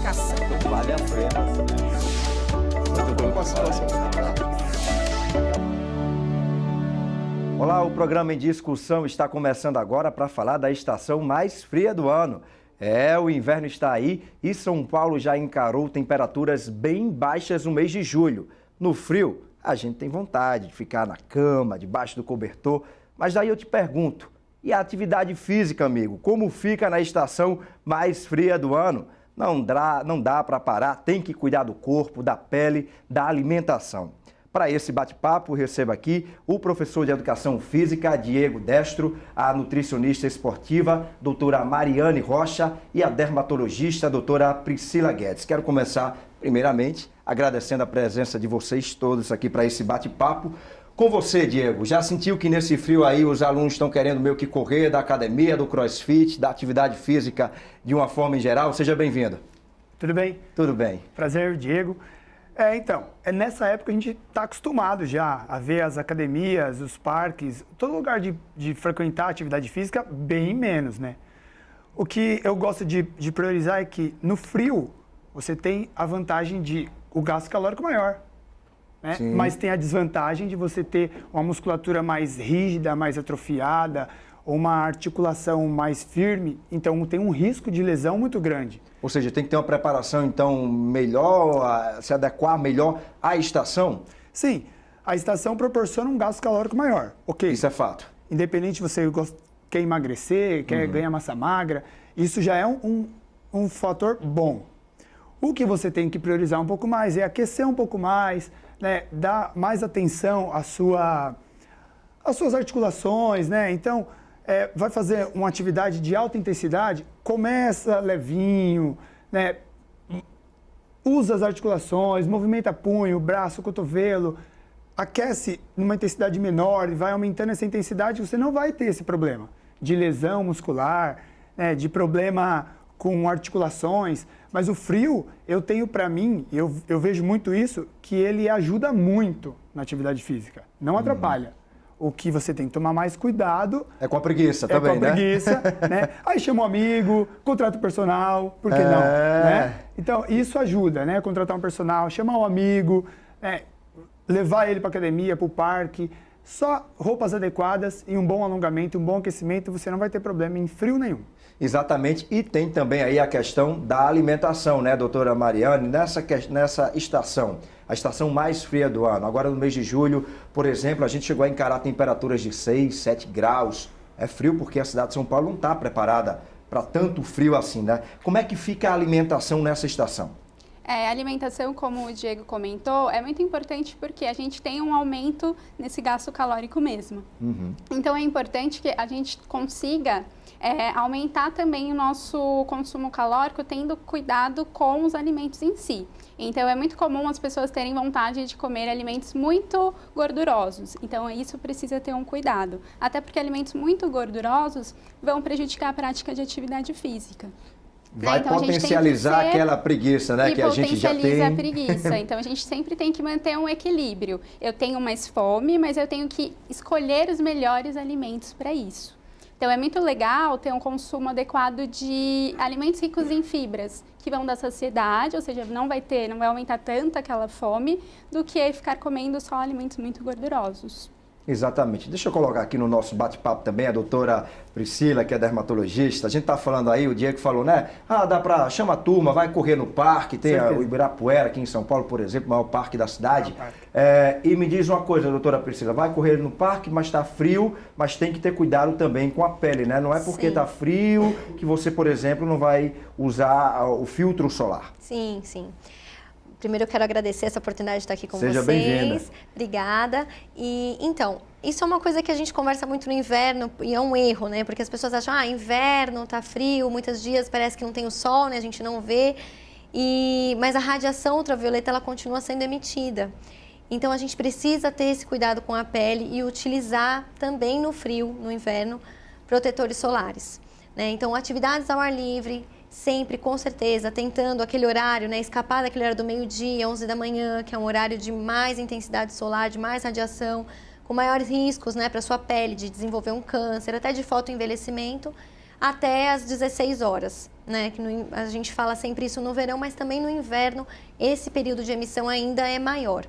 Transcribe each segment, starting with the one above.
educação. Vale a pena. Olá, o programa em discussão está começando agora para falar da estação mais fria do ano. O inverno está aí e São Paulo já encarou temperaturas bem baixas no mês de julho. No frio, a gente tem vontade de ficar na cama, debaixo do cobertor, mas daí eu te pergunto, e a atividade física, amigo? Como fica na estação mais fria do ano? Não dá para parar, tem que cuidar do corpo, da pele, da alimentação. Para esse bate-papo, recebo aqui o professor de Educação Física, Diego Destro, a nutricionista esportiva, doutora Mariane Rocha, e a dermatologista, doutora Priscila Guedes. Quero começar, primeiramente, agradecendo a presença de vocês todos aqui para esse bate-papo. Com você, Diego, já sentiu que nesse frio aí os alunos estão querendo meio que correr da academia, do crossfit, da atividade física de uma forma em geral? Seja bem-vindo. Tudo bem? Tudo bem. Prazer, Diego. Nessa época a gente está acostumado já a ver as academias, os parques, todo lugar de frequentar atividade física, bem menos, né? O que eu gosto de priorizar é que no frio você tem a vantagem de o gasto calórico maior, né? Mas tem a desvantagem de você ter uma musculatura mais rígida, mais atrofiada, uma articulação mais firme, então tem um risco de lesão muito grande. Ou seja, tem que ter uma preparação, então, melhor, se adequar melhor à estação? Sim, a estação proporciona um gasto calórico maior, ok? Isso é fato. Independente se você quer emagrecer, quer ganhar massa magra, isso já é um fator bom. O que você tem que priorizar um pouco mais é aquecer um pouco mais, né? Dar mais atenção às suas articulações, né? Então, vai fazer uma atividade de alta intensidade, começa levinho, né? Usa as articulações, movimenta punho, braço, cotovelo, aquece numa intensidade menor e vai aumentando essa intensidade, você não vai ter esse problema de lesão muscular, né? De problema com articulações. Mas o frio, eu tenho para mim, eu vejo muito isso, que ele ajuda muito na atividade física, não atrapalha. O que você tem que tomar mais cuidado... É com a preguiça também, né? É com a preguiça, né? Aí chama um amigo, contrata um personal, por que não? Né? Então, isso ajuda, né? Contratar um personal, chamar um amigo, né? Levar ele para academia, para o parque. Só roupas adequadas e um bom alongamento, um bom aquecimento, você não vai ter problema em frio nenhum. Exatamente, e tem também aí a questão da alimentação, né, doutora Mariane, nessa estação, a estação mais fria do ano. Agora no mês de julho, por exemplo, a gente chegou a encarar temperaturas de 6, 7 graus. É frio porque a cidade de São Paulo não está preparada para tanto frio assim, né? Como é que fica a alimentação nessa estação? A alimentação, como o Diego comentou, é muito importante porque a gente tem um aumento nesse gasto calórico mesmo. Então é importante que a gente consiga aumentar também o nosso consumo calórico, tendo cuidado com os alimentos em si. Então é muito comum as pessoas terem vontade de comer alimentos muito gordurosos. Então isso precisa ter um cuidado. Até porque alimentos muito gordurosos vão prejudicar a prática de atividade física. Vai então, potencializar aquela preguiça, né, que a gente já tem. Potencializa a preguiça. Então, a gente sempre tem que manter um equilíbrio. Eu tenho mais fome, mas eu tenho que escolher os melhores alimentos para isso. Então, é muito legal ter um consumo adequado de alimentos ricos em fibras, que vão da saciedade, ou seja, não vai aumentar tanto aquela fome, do que ficar comendo só alimentos muito gordurosos. Exatamente. Deixa eu colocar aqui no nosso bate-papo também a doutora Priscila, que é dermatologista. A gente está falando aí, o Diego falou, né? Chama a turma, vai correr no parque. Tem o Ibirapuera aqui em São Paulo, por exemplo, o maior parque da cidade. E me diz uma coisa, doutora Priscila, vai correr no parque, mas está frio, mas tem que ter cuidado também com a pele, né? Não é porque está frio que você, por exemplo, não vai usar o filtro solar. Sim, sim. Primeiro eu quero agradecer essa oportunidade de estar aqui com vocês. Seja bem-vinda. Obrigada. E então, isso é uma coisa que a gente conversa muito no inverno e é um erro, né? Porque as pessoas acham, inverno, tá frio, muitos dias parece que não tem o sol, né? A gente não vê. Mas a radiação ultravioleta, ela continua sendo emitida. Então, a gente precisa ter esse cuidado com a pele e utilizar também no frio, no inverno, protetores solares, né? Então, atividades ao ar livre, sempre, com certeza, tentando aquele horário, né, escapar daquele horário do meio-dia, 11 da manhã, que é um horário de mais intensidade solar, de mais radiação, com maiores riscos, né, para a sua pele, de desenvolver um câncer, até de fotoenvelhecimento, até às 16 horas. né? Que a gente fala sempre isso no verão, mas também no inverno esse período de emissão ainda é maior.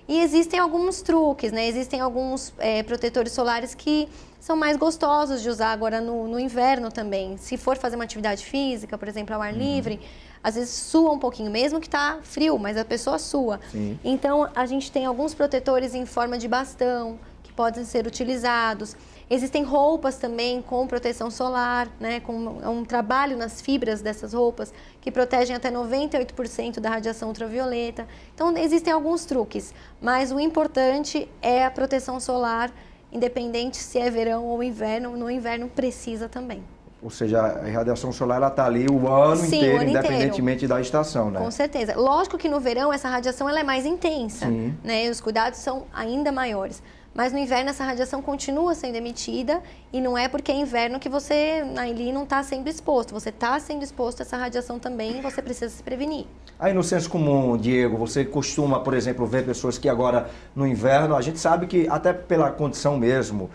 E existem alguns truques, né? Existem alguns protetores solares que são mais gostosos de usar agora no inverno também. Se for fazer uma atividade física, por exemplo, ao ar livre, às vezes sua um pouquinho, mesmo que tá frio, mas a pessoa sua. Sim. Então, a gente tem alguns protetores em forma de bastão, que podem ser utilizados. Existem roupas também com proteção solar, né, com um trabalho nas fibras dessas roupas que protegem até 98% da radiação ultravioleta. Então, existem alguns truques, mas o importante é a proteção solar, independente se é verão ou inverno, no inverno precisa também. Ou seja, a radiação solar está ali o ano Sim, inteiro, o ano independentemente da estação, né? Com certeza. Lógico que no verão essa radiação ela é mais intensa, né, e os cuidados são ainda maiores. Mas no inverno essa radiação continua sendo emitida e não é porque é inverno que você ali não está sendo exposto. Você está sendo exposto a essa radiação também e você precisa se prevenir. Aí no senso comum, Diego, você costuma, por exemplo, ver pessoas que agora no inverno, a gente sabe que até pela condição mesmo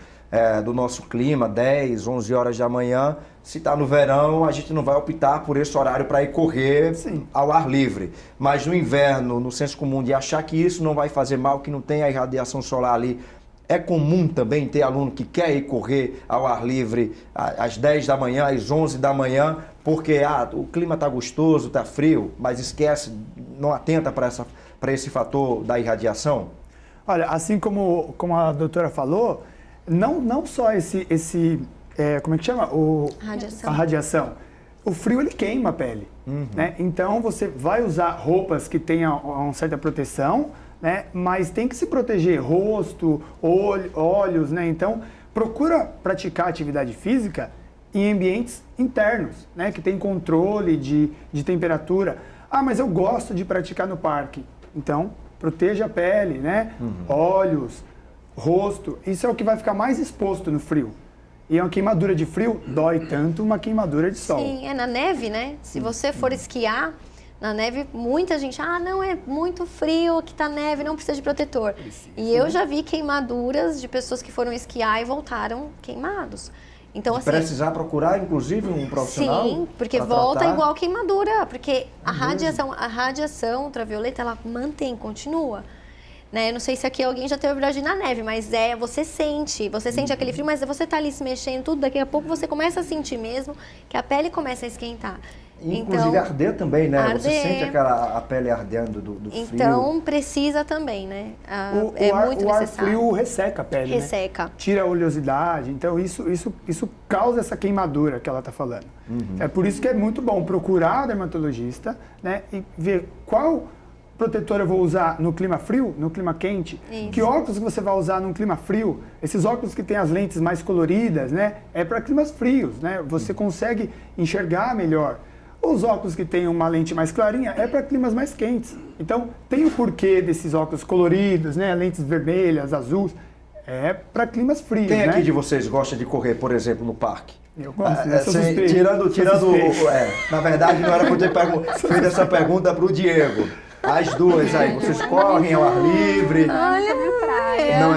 do nosso clima, 10, 11 horas da manhã, se está no verão, a gente não vai optar por esse horário para ir correr ao ar livre. Mas no inverno, no senso comum de achar que isso não vai fazer mal, que não tem a irradiação solar ali, é comum também ter aluno que quer ir correr ao ar livre às 10 da manhã, às 11 da manhã, porque o clima está gostoso, está frio, mas esquece, não atenta para esse fator da irradiação? Olha, assim como a doutora falou, não só como é que chama? A radiação. O frio, ele queima a pele, né? Então, você vai usar roupas que tenham uma certa proteção, né? Mas tem que se proteger rosto, olhos, né? Então, procura praticar atividade física em ambientes internos, né? Que tem controle de temperatura. Ah, mas eu gosto de praticar no parque. Então, proteja a pele, né? Olhos, rosto. Isso é o que vai ficar mais exposto no frio. E uma queimadura de frio dói tanto uma queimadura de sol. Sim, é na neve, né? Se você for esquiar na neve, muita gente, não, é muito frio, aqui tá neve, não precisa de protetor. E eu já vi queimaduras de pessoas que foram esquiar e voltaram queimados. Então, assim, precisar procurar, inclusive, um profissional? Sim, porque volta igual queimadura, porque a radiação ultravioleta, ela continua. Né? Não sei se aqui alguém já teve oportunidade na neve, mas você sente aquele frio, mas você tá ali se mexendo tudo, daqui a pouco você começa a sentir mesmo que a pele começa a esquentar. Inclusive então, arder também, né? Arder. Você sente a pele ardendo do frio. Então precisa também, né? O ar frio resseca a pele, resseca. Né? Tira a oleosidade, então isso causa essa queimadura que ela está falando. É por isso que é muito bom procurar o dermatologista, né? E ver qual protetor eu vou usar no clima frio, no clima quente. Isso. Que óculos você vai usar no clima frio? Esses óculos que tem as lentes mais coloridas, né? É para climas frios, né? Você consegue enxergar melhor. Os óculos que têm uma lente mais clarinha é para climas mais quentes. Então, tem o porquê desses óculos coloridos, né? Lentes vermelhas, azuis, é para climas frios. Quem aqui de vocês gosta de correr, por exemplo, no parque? Eu gosto, tirando na verdade, não era para eu ter feito essa pergunta para o Diego. As duas aí, vocês correm ao ar livre? Olha, minha praia. Não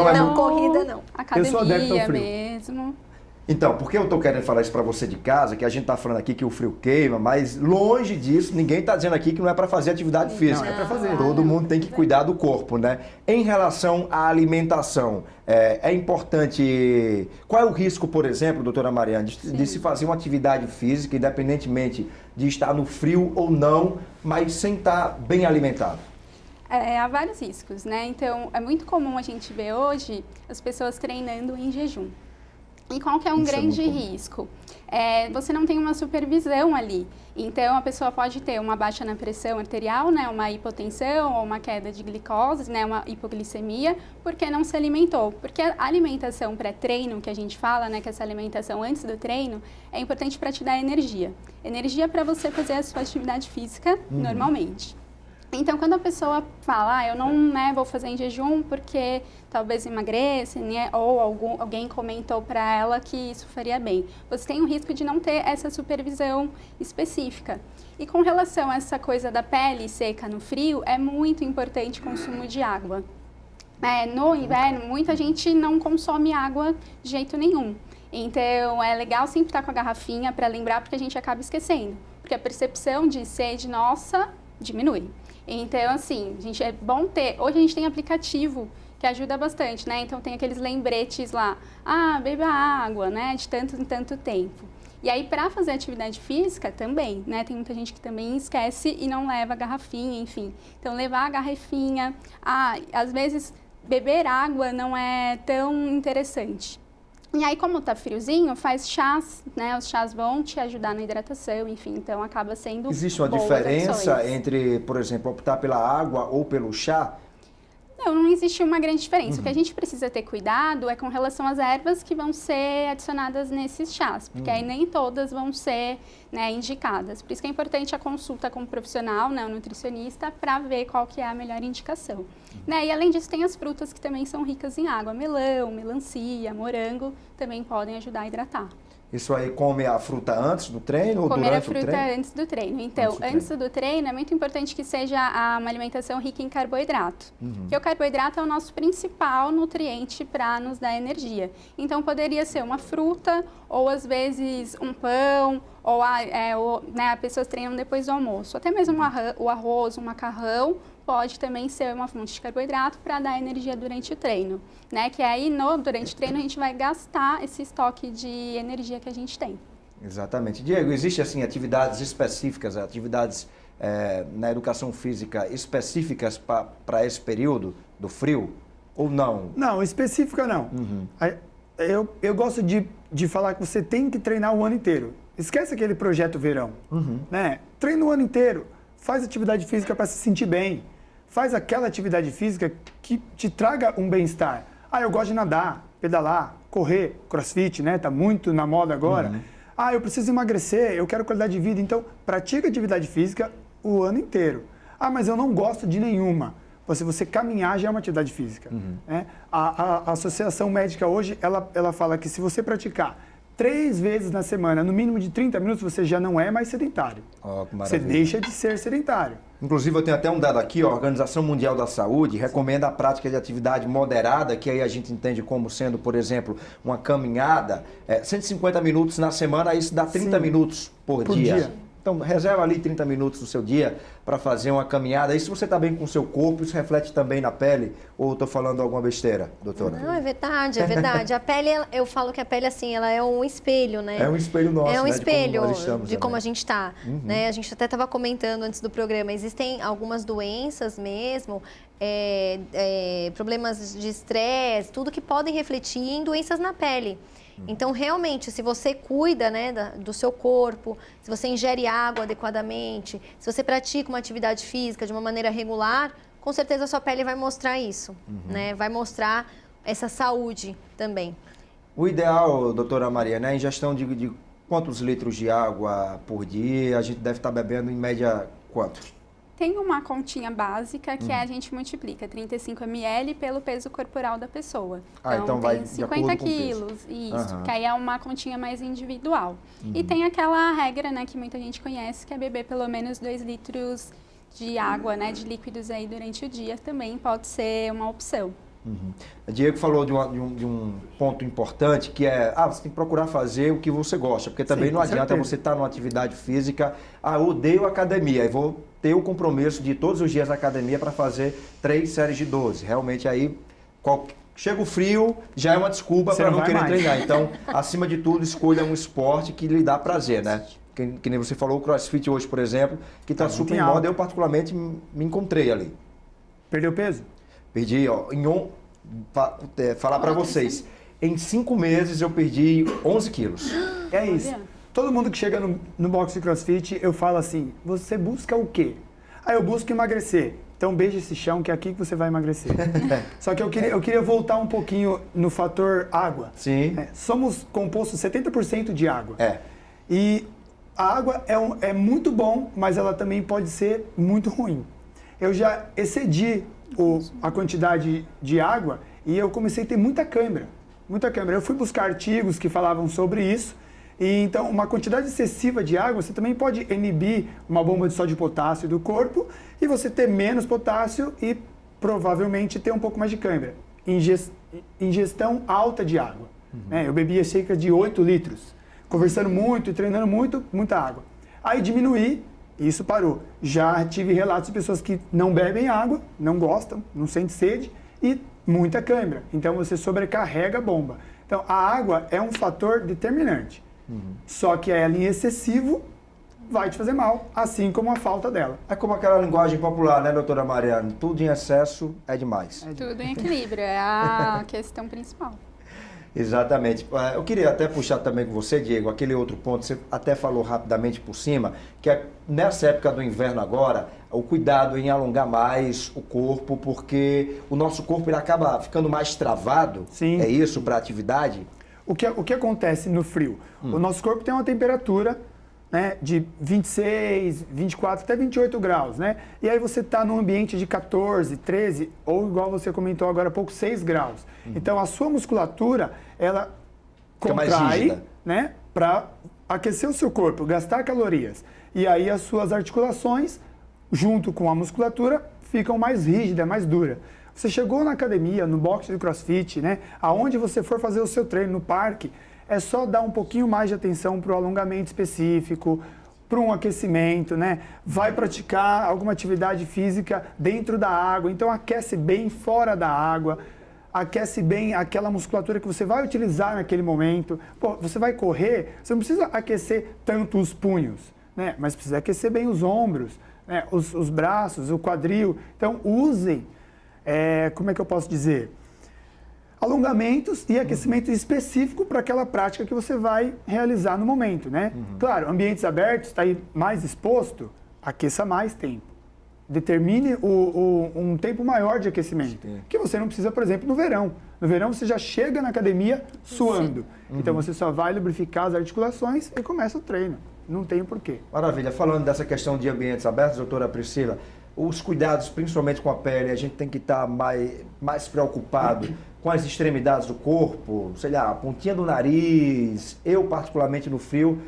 é muito. Corrida não. Academia eu sou adepto ao frio. Mesmo. Então, por que eu estou querendo falar isso para você de casa, que a gente está falando aqui que o frio queima, mas longe disso, ninguém está dizendo aqui que não é para fazer atividade física. Não, é para fazer. Todo mundo tem que cuidar do corpo, né? Em relação à alimentação, é importante... Qual é o risco, por exemplo, doutora Mariana, de se fazer uma atividade física, independentemente de estar no frio ou não, mas sem estar bem alimentado? Há vários riscos, né? Então, é muito comum a gente ver hoje as pessoas treinando em jejum. E qual que é um grande risco? Você não tem uma supervisão ali. Então, a pessoa pode ter uma baixa na pressão arterial, né, uma hipotensão ou uma queda de glicose, né, uma hipoglicemia, porque não se alimentou. Porque a alimentação pré-treino, que a gente fala, né, que essa alimentação antes do treino, é importante para te dar energia. Energia para você fazer a sua atividade física normalmente. Então, quando a pessoa fala, eu não vou fazer em jejum porque talvez emagreça, né? Ou alguém comentou para ela que isso faria bem. Você tem o risco de não ter essa supervisão específica. E com relação a essa coisa da pele seca no frio, é muito importante o consumo de água. No inverno, muita gente não consome água de jeito nenhum. Então, é legal sempre estar com a garrafinha para lembrar, porque a gente acaba esquecendo. Porque a percepção de sede nossa diminui. Então, assim, é bom ter... Hoje a gente tem aplicativo que ajuda bastante, né? Então, tem aqueles lembretes lá. Beba água, né? De tanto em tanto tempo. E aí, para fazer atividade física, também, né? Tem muita gente que também esquece e não leva a garrafinha, enfim. Então, levar a garrafinha... às vezes, beber água não é tão interessante. E aí, como tá friozinho, faz chás, né? Os chás vão te ajudar na hidratação, enfim, então acaba sendo Existe uma boas diferença opções. entre, por exemplo, optar pela água ou pelo chá? Não existe uma grande diferença. O que a gente precisa ter cuidado é com relação às ervas que vão ser adicionadas nesses chás, porque aí nem todas vão ser, né, indicadas. Por isso que é importante a consulta com o profissional, né, o nutricionista, para ver qual que é a melhor indicação. Né? E além disso, tem as frutas que também são ricas em água. Melão, melancia, morango também podem ajudar a hidratar. Isso aí come a fruta antes do treino ou Comer durante a fruta o treino? antes do treino. Então, antes do treino, é muito importante que seja uma alimentação rica em carboidrato. Porque o carboidrato é o nosso principal nutriente para nos dar energia. Então, poderia ser uma fruta, ou às vezes um pão, ou né, pessoas treinam depois do almoço. Até mesmo o arroz, o macarrão, pode também ser uma fonte de carboidrato para dar energia durante o treino, né? Que aí, durante o treino, a gente vai gastar esse estoque de energia que a gente tem. Exatamente. Diego, existe assim atividades específicas, atividades na educação física específicas para esse período do frio ou não? Não, específica não. Eu gosto de falar que você tem que treinar o ano inteiro. Esquece aquele projeto verão, né? Treina o ano inteiro, faz atividade física para se sentir bem. Faz aquela atividade física que te traga um bem-estar. Eu gosto de nadar, pedalar, correr, crossfit, né? Tá muito na moda agora. Eu preciso emagrecer, eu quero qualidade de vida. Então, pratica atividade física o ano inteiro. Mas eu não gosto de nenhuma. Você caminhar já é uma atividade física. Né? A Associação Médica hoje, ela fala que se você praticar 3 vezes na semana, no mínimo de 30 minutos, você já não é mais sedentário. Que você deixa de ser sedentário. Inclusive, eu tenho até um dado aqui, a Organização Mundial da Saúde recomenda a prática de atividade moderada, que aí a gente entende como sendo, por exemplo, uma caminhada, 150 minutos na semana, isso dá 30 minutos por dia. Então, reserva ali 30 minutos do seu dia para fazer uma caminhada. E se você está bem com o seu corpo, isso reflete também na pele? Ou estou falando alguma besteira, doutora? Não, é verdade, é verdade. A pele, eu falo que a pele, assim, ela é um espelho, né? É um espelho nosso, é um né? espelho de como a gente está. Né? A gente até estava comentando antes do programa, existem algumas doenças mesmo, problemas de estresse, tudo que podem refletir em doenças na pele. Então, realmente, se você cuida, né, do seu corpo, se você ingere água adequadamente, se você pratica uma atividade física de uma maneira regular, com certeza a sua pele vai mostrar isso, né? Vai mostrar essa saúde também. O ideal, doutora Maria, né, a ingestão de quantos litros de água por dia? A gente deve estar bebendo em média quanto? Tem uma continha básica que a gente multiplica 35 ml pelo peso corporal da pessoa. Então vai tem de 50 acordo com o peso. quilos, isso, que aí é uma continha mais individual. E tem aquela regra, né, que muita gente conhece, que é beber pelo menos 2 litros de água, né, de líquidos aí durante o dia, também pode ser uma opção. O Diego falou de um ponto importante, que é, você tem que procurar fazer o que você gosta, porque também não adianta você estar numa atividade física, eu odeio academia, e vou ter o compromisso de ir todos os dias à academia para fazer 3 séries de 12. Realmente aí, chega o frio, já é uma desculpa para não querer treinar. Então, acima de tudo, escolha um esporte que lhe dá prazer, né? Que nem você falou, o CrossFit hoje, por exemplo, que está super em moda, eu particularmente me encontrei ali. Perdeu peso? Perdi, falar para vocês, em 5 meses eu perdi 11 quilos. É isso. Todo mundo que chega no box de CrossFit, eu falo assim, você busca o quê? Eu busco emagrecer. Então beija esse chão que é aqui que você vai emagrecer. Só que eu queria voltar um pouquinho no fator água. Sim. Somos compostos 70% de água. E a água é muito bom, mas ela também pode ser muito ruim. Eu já excedi a quantidade de água e eu comecei a ter muita cãibra. Eu fui buscar artigos que falavam sobre isso. E então, uma quantidade excessiva de água, você também pode inibir uma bomba de sódio e potássio do corpo e você ter menos potássio e provavelmente ter um pouco mais de cãibra. Ingestão alta de água. né? Eu bebia cerca de 8 litros, conversando muito e treinando muito, muita água. Aí diminuí, e isso parou. Já tive relatos de pessoas que não bebem água, não gostam, não sentem sede e muita cãibra. Então você sobrecarrega a bomba. Então a água é um fator determinante. Só que ela em excessivo vai te fazer mal, assim como a falta dela. É como aquela linguagem popular, né, doutora Mariana? Tudo em excesso é demais. Tudo em equilíbrio, é a questão principal. Exatamente. Eu queria até puxar também com você, Diego, aquele outro ponto, você até falou rapidamente por cima, que é nessa época do inverno agora, o cuidado em alongar mais o corpo, porque o nosso corpo ele acaba ficando mais travado. Sim. É isso para a atividade? O que acontece no frio? O nosso corpo tem uma temperatura, né, de 26, 24 até 28 graus, né? E aí você está num ambiente de 14, 13 ou igual você comentou agora há pouco, 6 graus. Então a sua musculatura, ela Fica mais contrai, rígida. né, para aquecer o seu corpo, gastar calorias. E aí as suas articulações, junto com a musculatura, ficam mais rígidas, mais duras. Você chegou na academia, no box de CrossFit, né, aonde você for fazer o seu treino, no parque, é só dar um pouquinho mais de atenção para o alongamento específico, para um aquecimento, né? Vai praticar alguma atividade física dentro da água, então aquece bem fora da água, aquece bem aquela musculatura que você vai utilizar naquele momento. Pô, você vai correr, você não precisa aquecer tanto os punhos, né? Mas precisa aquecer bem os ombros, né? Os braços, o quadril. Então usem, como é que eu posso dizer? Alongamentos e aquecimento específico para aquela prática que você vai realizar no momento, né? Claro, ambientes abertos, está aí mais exposto, aqueça mais tempo. Determine um tempo maior de aquecimento, que você não precisa, por exemplo, no verão. No verão você já chega na academia suando. Então você só vai lubrificar as articulações e começa o treino. Não tem porquê. Maravilha. Falando dessa questão de ambientes abertos, doutora Priscila, os cuidados, principalmente com a pele, a gente tem que estar mais preocupado com as extremidades do corpo, sei lá, a pontinha do nariz. Eu, particularmente no frio,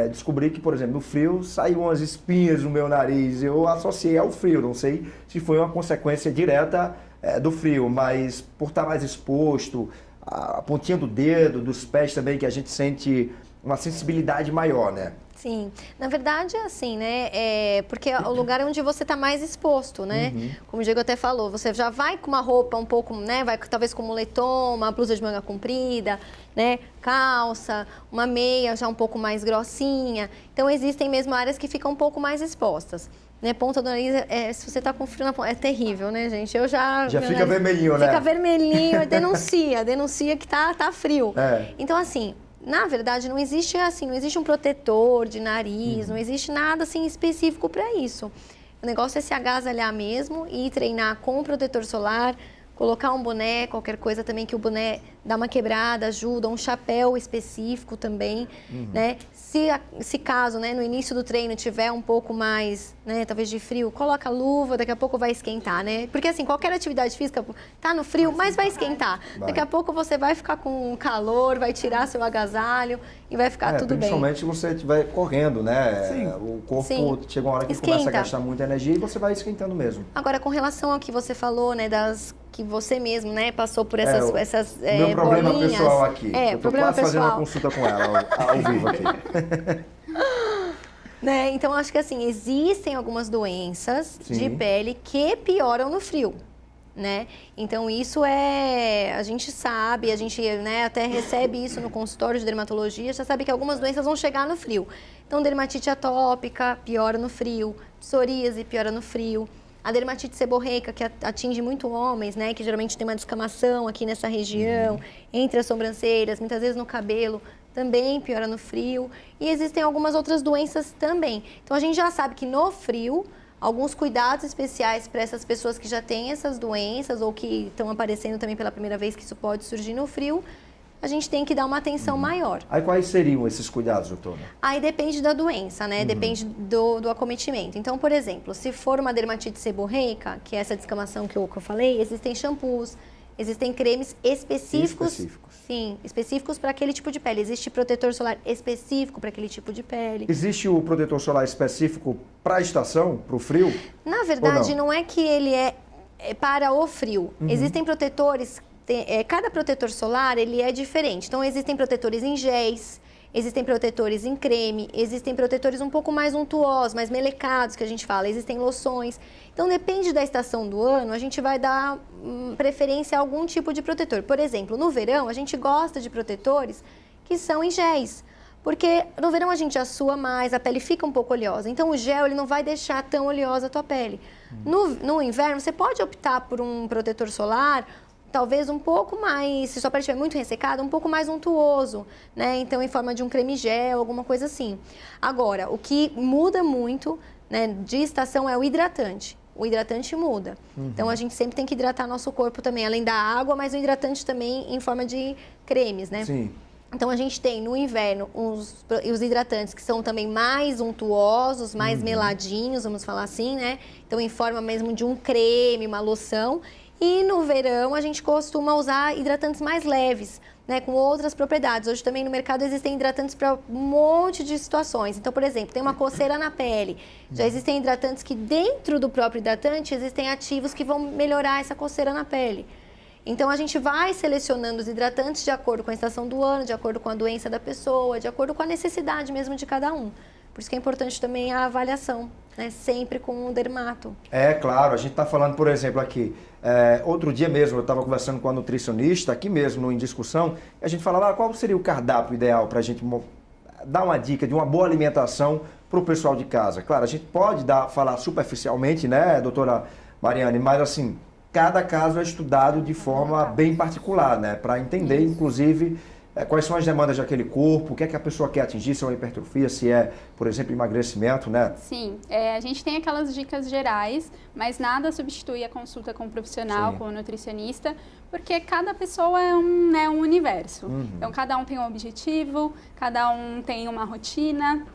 descobri que, por exemplo, no frio saíram umas espinhas no meu nariz. Eu associei ao frio, não sei se foi uma consequência direta do frio, mas por estar mais exposto, a pontinha do dedo, dos pés também, que a gente sente uma sensibilidade maior, né? Sim, na verdade é assim, né? Porque é o lugar onde você está mais exposto, né? Como o Diego até falou, você já vai com uma roupa um pouco, né? Vai talvez com um moletom, uma blusa de manga comprida, né? Calça, uma meia já um pouco mais grossinha. Então existem mesmo áreas que ficam um pouco mais expostas. Né, ponta do nariz, se você tá com frio na ponta, é terrível, né, gente? Eu já fica vermelhinho, né? Fica vermelhinho, denuncia que tá frio. Então, assim, na verdade, não existe um protetor de nariz, não existe nada assim específico para isso. O negócio é se agasalhar mesmo e treinar com protetor solar, colocar um boné, qualquer coisa também que o boné dá uma quebrada, ajuda, um chapéu específico também, né? Se caso, né, no início do treino tiver um pouco mais, né, talvez de frio, coloca luva, daqui a pouco vai esquentar, né? Porque assim, qualquer atividade física tá no frio, mas vai esquentar. Daqui a pouco você vai ficar com calor, vai tirar seu agasalho e vai ficar tudo bem. Principalmente se você estiver correndo, né? Sim. O corpo chega uma hora que começa a gastar muita energia e você vai esquentando mesmo. Agora, com relação ao que você falou, né, que você mesmo, né, passou por essas meu problema bolinhas. Pessoal aqui. Eu tô problema quase pessoal. fazendo uma consulta com ela ao vivo aqui. Né? Então, acho que assim, existem algumas doenças Sim. de pele que pioram no frio, né? Então, isso a gente sabe, a gente, né, até recebe isso no consultório de dermatologia, já sabe que algumas doenças vão chegar no frio. Então, dermatite atópica piora no frio, psoríase piora no frio. A dermatite seborreica, que atinge muito homens, né? Que geralmente tem uma descamação aqui nessa região, entre as sobrancelhas, muitas vezes no cabelo, também piora no frio. E existem algumas outras doenças também. Então, a gente já sabe que no frio, alguns cuidados especiais para essas pessoas que já têm essas doenças ou que estão aparecendo também pela primeira vez, que isso pode surgir no frio, a gente tem que dar uma atenção maior. Aí quais seriam esses cuidados, doutora? Aí depende da doença, né? Depende do acometimento. Então, por exemplo, se for uma dermatite seborreica, que é essa descamação que eu falei, existem shampoos, existem cremes específicos. Sim, específicos para aquele tipo de pele. Existe protetor solar específico para aquele tipo de pele. Existe o protetor solar específico para a estação, para o frio? Na verdade, não é que ele é para o frio. Existem protetores cada protetor solar, ele é diferente. Então, existem protetores em géis, existem protetores em creme, existem protetores um pouco mais untuosos, mais melecados, que a gente fala, existem loções. Então, depende da estação do ano, a gente vai dar preferência a algum tipo de protetor. Por exemplo, no verão, a gente gosta de protetores que são em géis, porque no verão a gente já sua mais, a pele fica um pouco oleosa. Então, o gel ele não vai deixar tão oleosa a tua pele. No inverno, você pode optar por um protetor solar talvez um pouco mais, se sua pele estiver muito ressecada, um pouco mais untuoso, né? Então, em forma de um creme gel, alguma coisa assim. Agora, o que muda muito, né, de estação é o hidratante. O hidratante muda. Então, a gente sempre tem que hidratar nosso corpo também, além da água, mas o hidratante também em forma de cremes, né? Sim. Então, a gente tem no inverno os hidratantes que são também mais untuosos, mais meladinhos, vamos falar assim, né? Então, em forma mesmo de um creme, uma loção. E no verão, a gente costuma usar hidratantes mais leves, né, com outras propriedades. Hoje também no mercado existem hidratantes para um monte de situações. Então, por exemplo, tem uma coceira na pele. Já existem hidratantes que dentro do próprio hidratante existem ativos que vão melhorar essa coceira na pele. Então, a gente vai selecionando os hidratantes de acordo com a estação do ano, de acordo com a doença da pessoa, de acordo com a necessidade mesmo de cada um. Por isso que é importante também a avaliação, né? Sempre com o dermato. É, claro. A gente está falando, por exemplo, aqui, outro dia mesmo eu estava conversando com a nutricionista, aqui mesmo, em discussão, e a gente falava qual seria o cardápio ideal para a gente dar uma dica de uma boa alimentação para o pessoal de casa. Claro, a gente pode falar superficialmente, né, doutora Mariane, mas assim, cada caso é estudado de forma bem particular, né, para entender, inclusive, quais são as demandas daquele corpo, o que é que a pessoa quer atingir, se é uma hipertrofia, se é, por exemplo, emagrecimento, né? Sim, a gente tem aquelas dicas gerais, mas nada substitui a consulta com um profissional, com um nutricionista, porque cada pessoa é um universo. Então, cada um tem um objetivo, cada um tem uma rotina,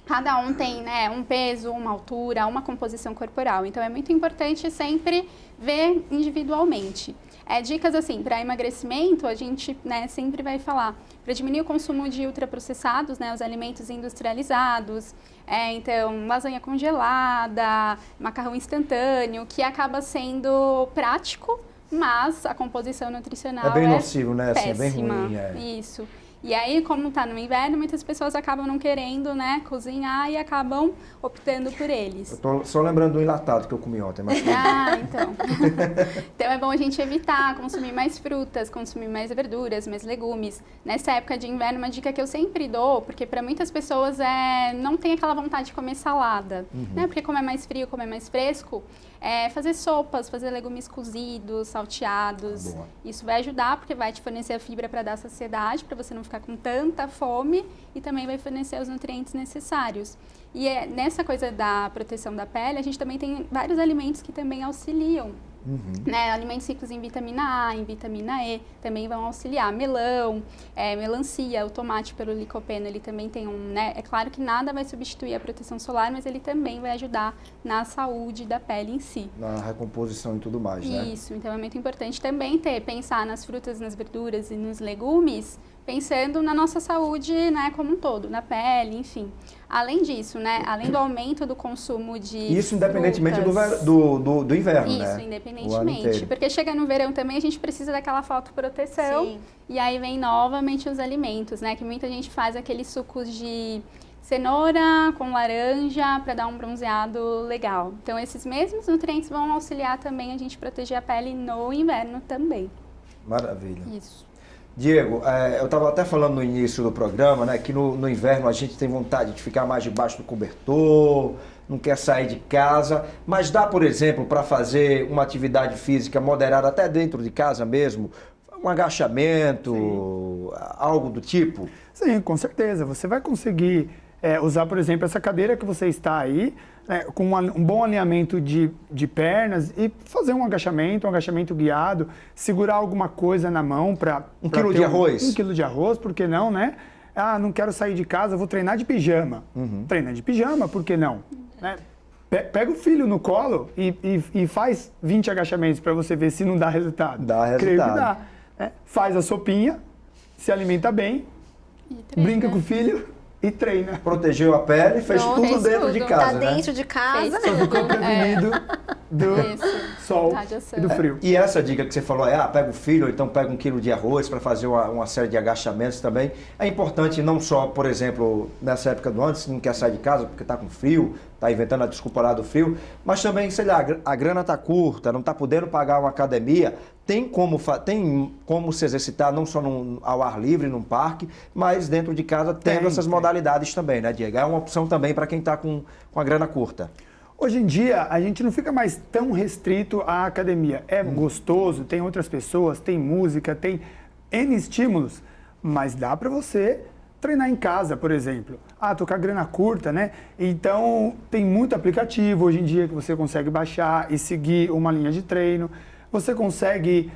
cada um tem, né, um peso, uma altura, uma composição corporal. Então, é muito importante sempre ver individualmente. Dicas assim, para emagrecimento, a gente, né, sempre vai falar para diminuir o consumo de ultraprocessados, né, os alimentos industrializados, então lasanha congelada, macarrão instantâneo, que acaba sendo prático, mas a composição nutricional é bem nocivo, né? Assim, péssima. É bem ruim. Isso. E aí, como está no inverno, muitas pessoas acabam não querendo, né, cozinhar e acabam optando por eles. Eu tô só lembrando do enlatado que eu comi ontem. Mas... então. Então é bom a gente evitar consumir mais frutas, consumir mais verduras, mais legumes. Nessa época de inverno, uma dica que eu sempre dou, porque para muitas pessoas não tem aquela vontade de comer salada, né? Porque como é mais frio, como é mais fresco, fazer sopas, fazer legumes cozidos, salteados. Boa. Isso vai ajudar, porque vai te fornecer a fibra para dar saciedade, para você não ficar com tanta fome, e também vai fornecer os nutrientes necessários. E nessa coisa da proteção da pele, a gente também tem vários alimentos que também auxiliam. Né? Alimentos ricos em vitamina A, em vitamina E, também vão auxiliar. Melão, melancia, o tomate pelo licopeno, ele também tem né? É claro que nada vai substituir a proteção solar, mas ele também vai ajudar na saúde da pele em si. Na recomposição e tudo mais, né? Isso, então é muito importante também pensar nas frutas, nas verduras e nos legumes, pensando na nossa saúde, né, como um todo, na pele, enfim. Além disso, né, além do aumento do consumo de Isso independentemente frutas, do inverno, né? Isso, independentemente. Porque chega no verão também, a gente precisa daquela fotoproteção. Sim. E aí vem novamente os alimentos, né? Que muita gente faz aqueles sucos de cenoura com laranja para dar um bronzeado legal. Então, esses mesmos nutrientes vão auxiliar também a gente proteger a pele no inverno também. Maravilha. Isso. Diego, eu estava até falando no início do programa, né, que no inverno a gente tem vontade de ficar mais debaixo do cobertor, não quer sair de casa, mas dá, por exemplo, para fazer uma atividade física moderada até dentro de casa mesmo, um agachamento, algo do tipo? Sim, com certeza. Você vai conseguir usar, por exemplo, essa cadeira que você está aí, com um bom alinhamento de pernas e fazer um agachamento guiado, segurar alguma coisa na mão para... Um quilo de arroz? 1 quilo de arroz, por que não, né? Ah, não quero sair de casa, vou treinar de pijama. Treina de pijama, por que não? Né? Pega o filho no colo e faz 20 agachamentos para você ver se não dá resultado. Dá resultado. Creio que dá. Faz a sopinha, se alimenta bem, brinca com o filho e treina. Protegeu a pele, fez tudo dentro de casa, tá né? dentro de casa. Só ficou prevenido do sol Radiação. e do frio. E essa dica que você falou, pega o filho, ou então pega 1 quilo de arroz para fazer uma série de agachamentos também. É importante não só, por exemplo, nessa época do ano, se não quer sair de casa porque está com frio, está inventando a desculpa lá do frio, mas também, sei lá, a grana está curta, não está podendo pagar uma academia, tem como se exercitar não só ao ar livre, num parque, mas dentro de casa tendo essas modalidades também, né, Diego? É uma opção também para quem está com a grana curta. Hoje em dia, a gente não fica mais tão restrito à academia. É gostoso, tem outras pessoas, tem música, tem N estímulos, mas dá para você treinar em casa, por exemplo. Tô com a grana curta, né? Então, tem muito aplicativo hoje em dia que você consegue baixar e seguir uma linha de treino. Você consegue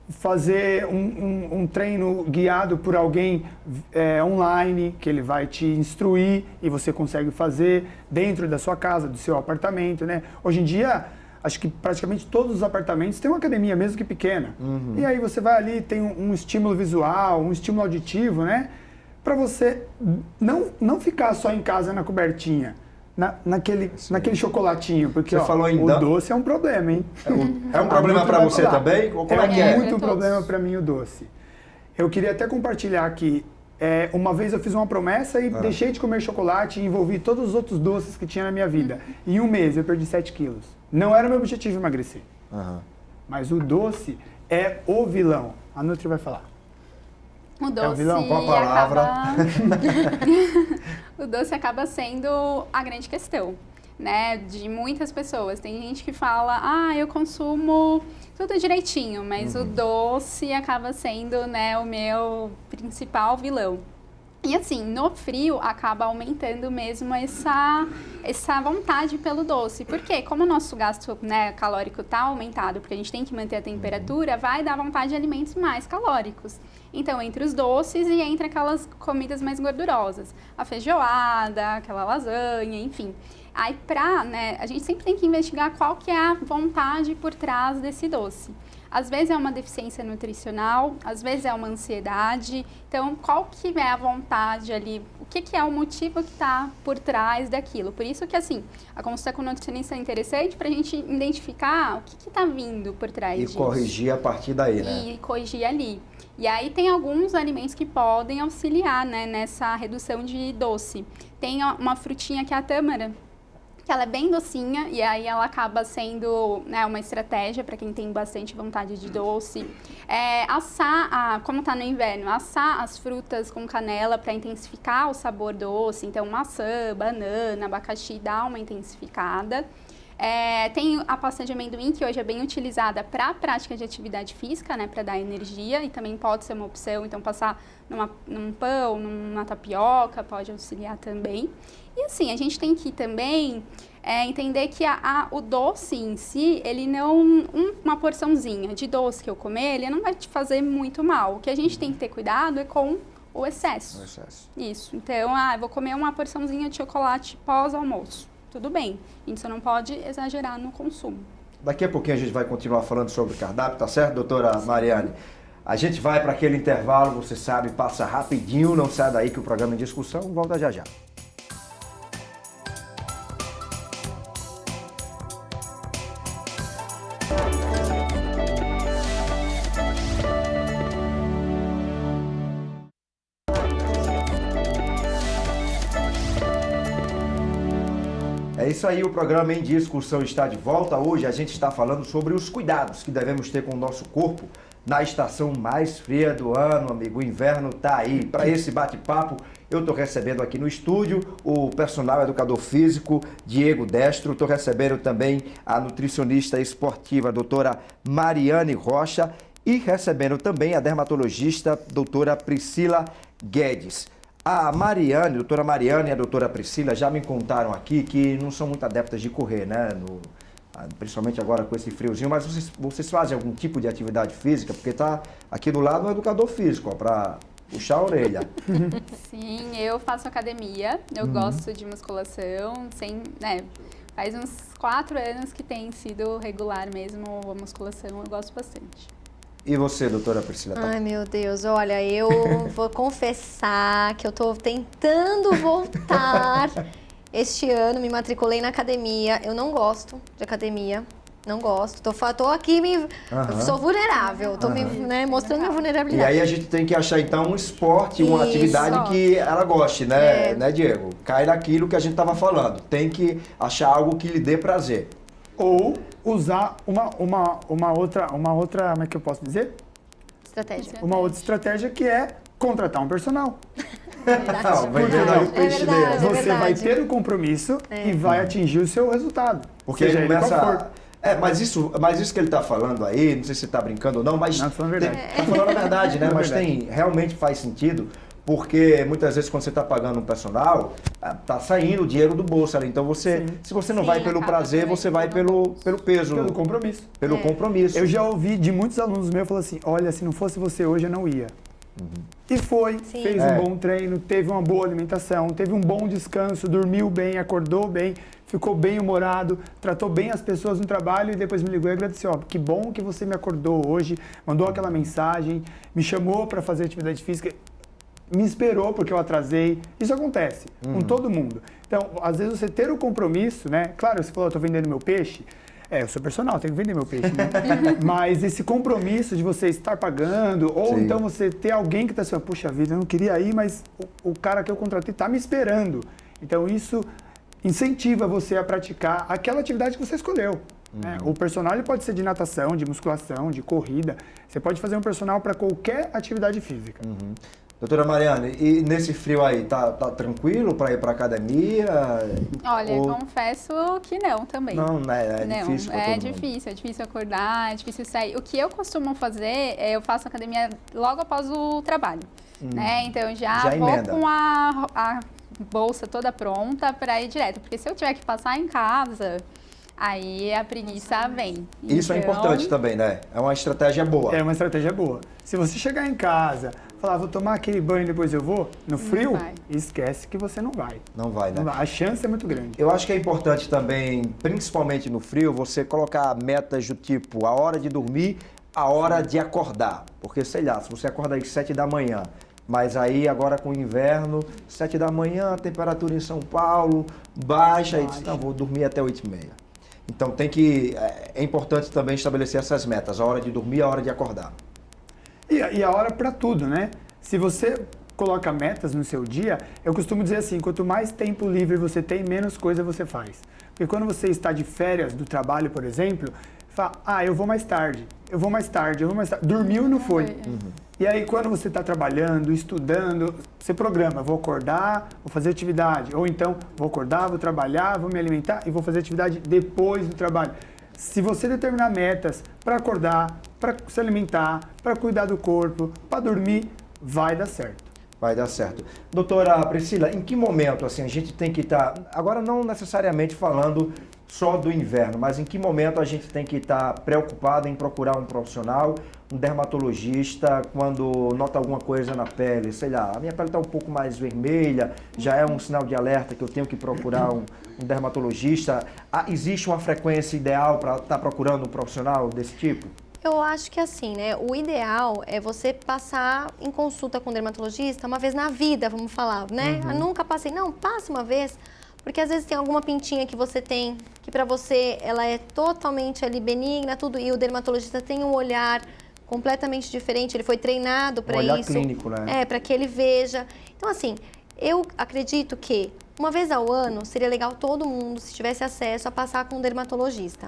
fazer um treino guiado por alguém online, que ele vai te instruir e você consegue fazer dentro da sua casa, do seu apartamento, né? Hoje em dia, acho que praticamente todos os apartamentos têm uma academia, mesmo que pequena. E aí você vai ali, tem um estímulo visual, um estímulo auditivo, né? Para você não ficar só em casa na cobertinha. Naquele chocolatinho, porque você falou em o doce é um problema, hein? É um problema para você também? Como é que é? Muito um problema para mim o doce. Eu queria até compartilhar aqui. Uma vez eu fiz uma promessa e deixei de comer chocolate e envolvi todos os outros doces que tinha na minha vida. Em um mês eu perdi 7 quilos. Não era o meu objetivo emagrecer. Mas o doce é o vilão. A Nutri vai falar. O doce, é o vilão? Qual a palavra? O doce acaba sendo a grande questão, né, de muitas pessoas. Tem gente que fala, eu consumo tudo direitinho, mas o doce acaba sendo, né, o meu principal vilão. E assim, no frio acaba aumentando mesmo essa vontade pelo doce. Porque como o nosso gasto, né, calórico está aumentado, porque a gente tem que manter a temperatura, vai dar vontade de alimentos mais calóricos. Então, entre os doces e entre aquelas comidas mais gordurosas. A feijoada, aquela lasanha, enfim. Aí, a gente sempre tem que investigar qual que é a vontade por trás desse doce. Às vezes é uma deficiência nutricional, às vezes é uma ansiedade. Então, qual que é a vontade ali? O que é o motivo que está por trás daquilo? Por isso que, assim, a consulta com o nutricionista é interessante para a gente identificar o que está vindo por trás disso. E corrigir a partir daí, né? E corrigir ali. E aí tem alguns alimentos que podem auxiliar, né, nessa redução de doce. Tem uma frutinha que é a tâmara, que ela é bem docinha e aí ela acaba sendo, né, uma estratégia para quem tem bastante vontade de doce. Assar, como está no inverno, assar as frutas com canela para intensificar o sabor doce. Então, maçã, banana, abacaxi dá uma intensificada. Tem a pasta de amendoim, que hoje é bem utilizada para a prática de atividade física, né, para dar energia, e também pode ser uma opção, então passar num pão, numa tapioca, pode auxiliar também. E assim, a gente tem que também entender que o doce em si, ele não, uma porçãozinha de doce que eu comer, ele não vai te fazer muito mal. O que a gente tem que ter cuidado é com o excesso. Isso, então, eu vou comer uma porçãozinha de chocolate pós-almoço. Tudo bem, a gente só não pode exagerar no consumo. Daqui a pouquinho a gente vai continuar falando sobre o cardápio, tá certo, doutora Mariane? A gente vai para aquele intervalo, você sabe, passa rapidinho, não sai daí que o programa em discussão volta já já. É isso aí, o programa Em Discussão está de volta. Hoje a gente está falando sobre os cuidados que devemos ter com o nosso corpo na estação mais fria do ano, amigo. O inverno está aí. Para esse bate-papo, eu estou recebendo aqui no estúdio o personal educador físico Diego Destro. Estou recebendo também a nutricionista esportiva, a doutora Mariane Rocha, e recebendo também a dermatologista, doutora Priscila Guedes. A Mariane, a doutora Mariane e a doutora Priscila já me contaram aqui que não são muito adeptas de correr, né? Principalmente agora com esse friozinho, mas vocês fazem algum tipo de atividade física? Porque tá aqui do lado um educador físico, para puxar a orelha. Sim, eu faço academia, eu gosto de musculação, faz uns 4 anos que tem sido regular mesmo a musculação, eu gosto bastante. E você, doutora Priscila? Ai, meu Deus, olha, eu vou confessar que eu tô tentando voltar. Este ano me matriculei na academia. Eu não gosto de academia. Não gosto. Tô aqui, sou vulnerável. Tô me mostrando minha E vulnerabilidade. aí a gente tem que achar, então, um esporte, uma Isso. atividade que ela goste, né, né, Diego? Cai naquilo que a gente estava falando. Tem que achar algo que lhe dê prazer. Ou usar uma outra, como é que eu posso dizer? Estratégia. Uma outra estratégia que é contratar um personal. Não, vai vendo aí o peixe verdade. dele. Você vai verdade. ter o compromisso e vai atingir o seu resultado. Porque seja aí ele qual for. começa... mas isso que ele está falando aí, não sei se você está brincando ou não, mas... Não, tô falando a verdade. Está falando a verdade, né? Falando a Mas verdade. realmente faz sentido, porque muitas vezes quando você está pagando um personal, está saindo o dinheiro do bolso ali. Então Sim. se você não Sim, vai pelo acaba prazer, também você vai pelo pelo peso, Pelo compromisso. pelo compromisso. Eu já ouvi de muitos alunos meus falando assim, olha, se não fosse você hoje eu não ia. E foi, Sim. fez É. um bom treino, teve uma boa alimentação, teve um bom descanso, dormiu bem, acordou bem, ficou bem humorado, tratou bem as pessoas no trabalho e depois me ligou e agradeceu. Ó, que bom que você me acordou hoje, mandou aquela mensagem, me chamou para fazer atividade física, me esperou porque eu atrasei. Isso acontece com todo mundo. Então, às vezes você ter o compromisso, né? Claro, você falou, eu tô vendendo meu peixe. Eu sou personal, tenho que vender meu peixe, né? Mas esse compromisso de você estar pagando, ou Sim. então você ter alguém que está assim, puxa vida, eu não queria ir, mas o cara que eu contratei está me esperando. Então isso incentiva você a praticar aquela atividade que você escolheu. Né? O personal ele pode ser de natação, de musculação, de corrida. Você pode fazer um personal para qualquer atividade física. Doutora Mariana, e nesse frio aí, tá tranquilo para ir para academia? Olha, Ou- confesso que não também. Não, né? É Não, difícil para é todo mundo. difícil acordar, é difícil sair. O que eu costumo fazer, eu faço academia logo após o trabalho, né? Então eu Já já vou emenda. com a bolsa toda pronta para ir direto, porque se eu tiver que passar em casa, aí a preguiça vem. Isso é Então, importante também, né? É uma estratégia boa. É uma estratégia boa. Se você chegar em casa, falar, vou tomar aquele banho e depois eu vou, no frio, vai. esquece que você não vai. Não vai, né? Não vai. A chance é muito grande. Eu acho que é importante também, principalmente no frio, você colocar metas do tipo a hora de dormir, a hora de acordar. Porque, sei lá, se você acorda às 7 da manhã, mas aí agora com o inverno, 7 da manhã, a temperatura em São Paulo baixa e diz, não, vou dormir até 8h30. Então é importante também estabelecer essas metas, a hora de dormir, a hora de acordar. E a hora para tudo, né? Se você coloca metas no seu dia, eu costumo dizer assim, quanto mais tempo livre você tem, menos coisa você faz. Porque quando você está de férias do trabalho, por exemplo, fala, eu vou mais tarde, eu vou mais tarde, eu vou mais tarde. Dormiu, não foi. E aí, quando você está trabalhando, estudando, você programa, vou acordar, vou fazer atividade. Ou então, vou acordar, vou trabalhar, vou me alimentar e vou fazer atividade depois do trabalho. Se você determinar metas para acordar, para se alimentar, para cuidar do corpo, para dormir, vai dar certo. Vai dar certo. Doutora Priscila, em que momento assim, a gente tem que estar, agora não necessariamente falando só do inverno, mas em que momento a gente tem que estar preocupado em procurar um profissional, um dermatologista, quando nota alguma coisa na pele, sei lá, a minha pele está um pouco mais vermelha, já é um sinal de alerta que eu tenho que procurar um dermatologista. Existe uma frequência ideal para estar procurando um profissional desse tipo? Eu acho que assim, né? O ideal é você passar em consulta com o dermatologista uma vez na vida, vamos falar, né? Eu nunca passei. Não, passa uma vez, porque às vezes tem alguma pintinha que você tem, que pra você ela é totalmente ali benigna, tudo, e o dermatologista tem um olhar completamente diferente, ele foi treinado para isso. olhar clínico, né? Para que ele veja. Então, assim, eu acredito que uma vez ao ano seria legal todo mundo, se tivesse acesso, a passar com um dermatologista.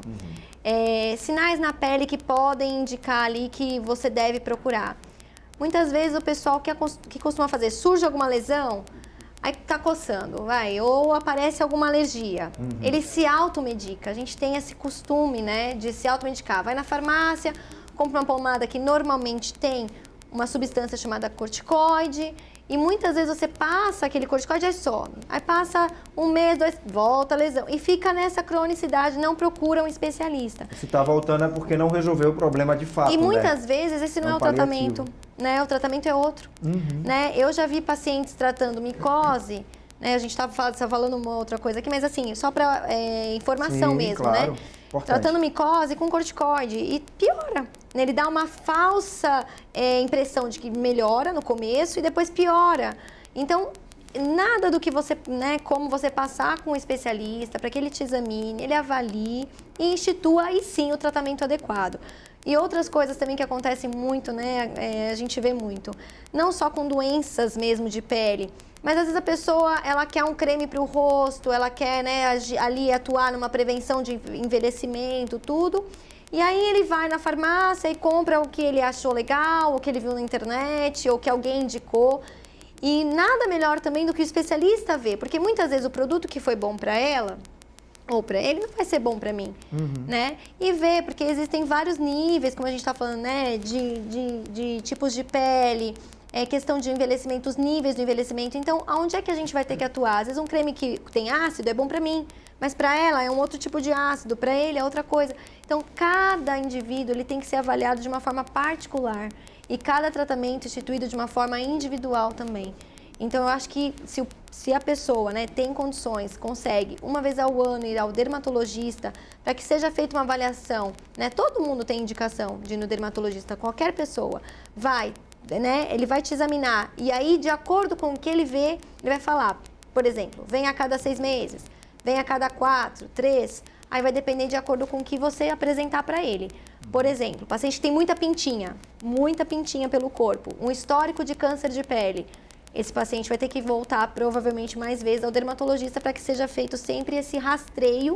Sinais na pele que podem indicar ali que você deve procurar. Muitas vezes o pessoal que costuma fazer, surge alguma lesão, aí tá coçando, ou aparece alguma alergia. Ele se automedica. A gente tem esse costume, né, de se automedicar. Vai na farmácia, compra uma pomada que normalmente tem uma substância chamada corticoide, e muitas vezes você passa aquele corticoide e aí some. Aí passa um mês, 2, volta a lesão. E fica nessa cronicidade, não procura um especialista. Se está voltando é porque não resolveu o problema de fato, E muitas né? vezes esse não É é um o tratamento, paliativo. né? O tratamento é outro, né? Eu já vi pacientes tratando micose, né? A gente estava falando uma outra coisa aqui, mas assim, só para informação Sim, mesmo, claro. né? Importante. Tratando micose com corticoide e piora, né? Ele dá uma falsa impressão de que melhora no começo e depois piora. Então, nada do que você, né, como você passar com um especialista para que ele te examine, ele avalie e institua aí sim o tratamento adequado. E outras coisas também que acontecem muito, né, a gente vê muito, não só com doenças mesmo de pele, mas às vezes a pessoa, ela quer um creme para o rosto, ela quer, né, ali atuar numa prevenção de envelhecimento, tudo. E aí ele vai na farmácia e compra o que ele achou legal, o que ele viu na internet, ou que alguém indicou. E nada melhor também do que o especialista ver, porque muitas vezes o produto que foi bom para ela ou para ele não vai ser bom para mim, né? E ver, porque existem vários níveis, como a gente está falando, né, de tipos de pele, questão de envelhecimento, os níveis do envelhecimento. Então, aonde é que a gente vai ter que atuar? Às vezes um creme que tem ácido é bom para mim, mas para ela é um outro tipo de ácido, para ele é outra coisa. Então, cada indivíduo ele tem que ser avaliado de uma forma particular e cada tratamento instituído de uma forma individual também. Então, eu acho que se a pessoa, né, tem condições, consegue uma vez ao ano ir ao dermatologista para que seja feita uma avaliação, né? Todo mundo tem indicação de ir no dermatologista, qualquer pessoa vai, né? Ele vai te examinar e aí, de acordo com o que ele vê, ele vai falar, por exemplo, vem a cada 6 meses, vem a cada 4, 3, aí vai depender de acordo com o que você apresentar para ele. Por exemplo, o paciente tem muita pintinha pelo corpo, um histórico de câncer de pele. Esse paciente vai ter que voltar provavelmente mais vezes ao dermatologista para que seja feito sempre esse rastreio,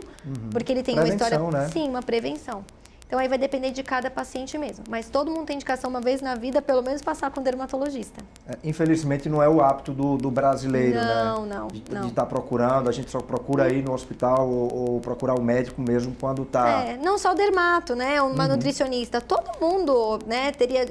porque ele tem uma história, né? Sim, uma prevenção. Então aí vai depender de cada paciente mesmo. Mas todo mundo tem indicação uma vez na vida, pelo menos passar com o dermatologista. Infelizmente não é o hábito do brasileiro, não, né? Não. De estar procurando, a gente só procura ir no hospital ou procurar o médico mesmo quando está... Não só o dermato, né? Uma nutricionista. Todo mundo, né, teria,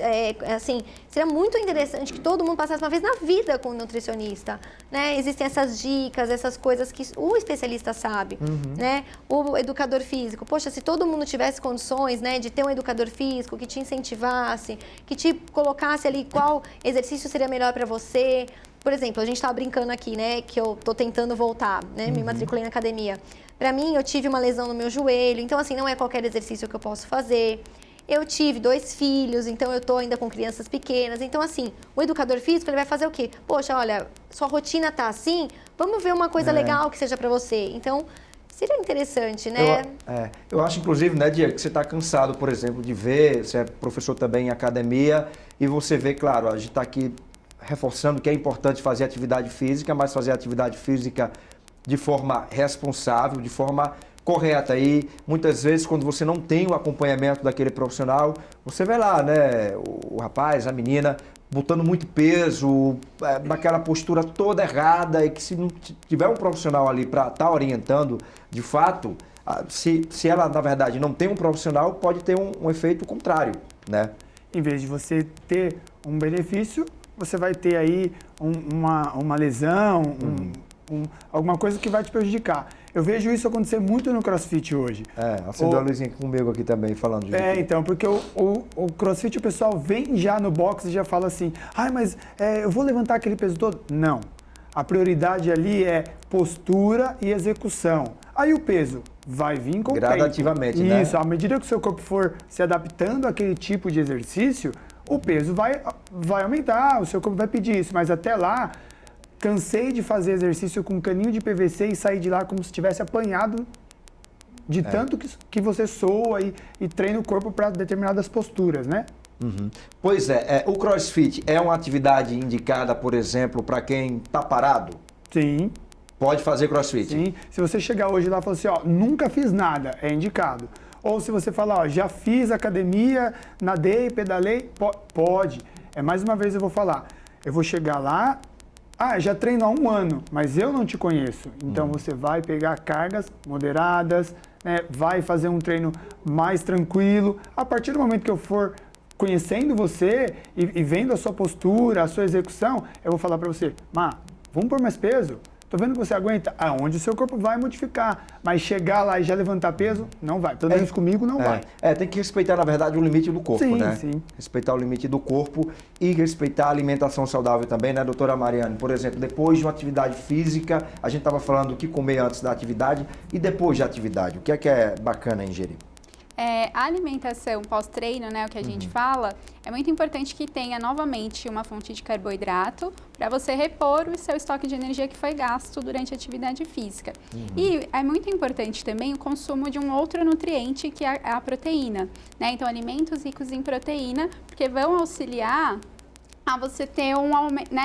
assim, seria muito interessante que todo mundo passasse uma vez na vida com um nutricionista, né? Existem essas dicas, essas coisas que o especialista sabe, né? O educador físico. Poxa, se todo mundo tivesse condições, né, de ter um educador físico que te incentivasse, que te colocasse ali qual exercício seria melhor para você. Por exemplo, a gente estava brincando aqui, né, que eu tô tentando voltar, né, me matriculei na academia. Para mim, eu tive uma lesão no meu joelho, então assim, não é qualquer exercício que eu posso fazer. Eu tive 2 filhos, então eu tô ainda com crianças pequenas. Então assim, o educador físico, ele vai fazer o quê? Poxa, olha, sua rotina tá assim, vamos ver uma coisa legal que seja para você. Então, seria interessante, né? Eu acho, inclusive, né, Diego, que você está cansado, por exemplo, de ver, você é professor também em academia, e você vê, claro, a gente está aqui reforçando que é importante fazer atividade física, mas fazer atividade física de forma responsável, de forma correta. E muitas vezes, quando você não tem o acompanhamento daquele profissional, você vê lá, né, o rapaz, a menina, botando muito peso, naquela postura toda errada, e que se não tiver um profissional ali para estar orientando, de fato, se ela, na verdade, não tem um profissional, pode ter um efeito contrário, né? Em vez de você ter um benefício, você vai ter aí uma lesão, alguma coisa que vai te prejudicar. Eu vejo isso acontecer muito no CrossFit hoje. Acendeu a luzinha comigo aqui também, falando disso. Então, porque o CrossFit, o pessoal vem já no box e já fala assim, mas eu vou levantar aquele peso todo? Não. A prioridade ali é postura e execução. Aí o peso vai vir com o tempo. Gradativamente, né? Isso, à medida que o seu corpo for se adaptando àquele tipo de exercício, o peso vai aumentar, o seu corpo vai pedir isso, mas até lá, cansei de fazer exercício com um caninho de PVC e sair de lá como se tivesse apanhado de tanto que você soa e treina o corpo para determinadas posturas, né? Pois o CrossFit é uma atividade indicada, por exemplo, para quem está parado? Sim. Pode fazer CrossFit? Sim. Se você chegar hoje lá e falar assim, nunca fiz nada, é indicado. Ou se você falar, já fiz academia, nadei, pedalei, pode. Mais uma vez eu vou falar, eu vou chegar lá, já treino há 1 ano, mas eu não te conheço. Então você vai pegar cargas moderadas, né, vai fazer um treino mais tranquilo. A partir do momento que eu for conhecendo você e vendo a sua postura, a sua execução, eu vou falar para você, vamos pôr mais peso? Tô vendo que você aguenta, aonde o seu corpo vai modificar, mas chegar lá e já levantar peso, não vai. Pelo menos comigo não vai. Tem que respeitar, na verdade, o limite do corpo, né? Sim. Respeitar o limite do corpo e respeitar a alimentação saudável também, né, doutora Mariane? Por exemplo, depois de uma atividade física, a gente estava falando o que comer antes da atividade e depois da atividade. O que é bacana ingerir? A alimentação pós-treino, né, o que a gente fala, é muito importante que tenha novamente uma fonte de carboidrato para você repor o seu estoque de energia que foi gasto durante a atividade física. E é muito importante também o consumo de um outro nutriente que é a proteína, né? Então, alimentos ricos em proteína, porque vão auxiliar a você ter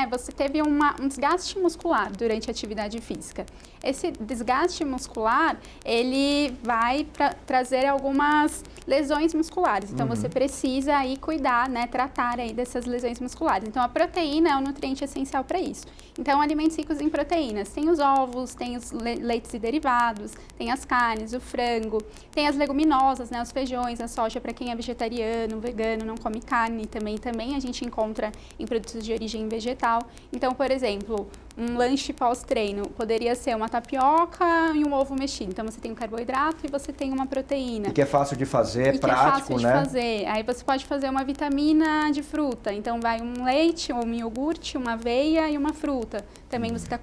você teve um desgaste muscular durante a atividade física. Esse desgaste muscular, ele vai trazer algumas lesões musculares. Então, você precisa aí cuidar, né, tratar aí dessas lesões musculares. Então, a proteína é um nutriente essencial para isso. Então, alimentos ricos em proteínas. Tem os ovos, tem os leites e derivados, tem as carnes, o frango, tem as leguminosas, né, os feijões, a soja para quem é vegetariano, vegano, não come carne também a gente encontra em produtos de origem vegetal. Então, por exemplo, um lanche pós-treino poderia ser uma tapioca e um ovo mexido. Então, você tem um carboidrato e você tem uma proteína. E que é fácil de fazer, é prático, né? De fazer. Aí você pode fazer uma vitamina de fruta. Então, vai um leite, ou um iogurte, uma aveia e uma fruta. Também você está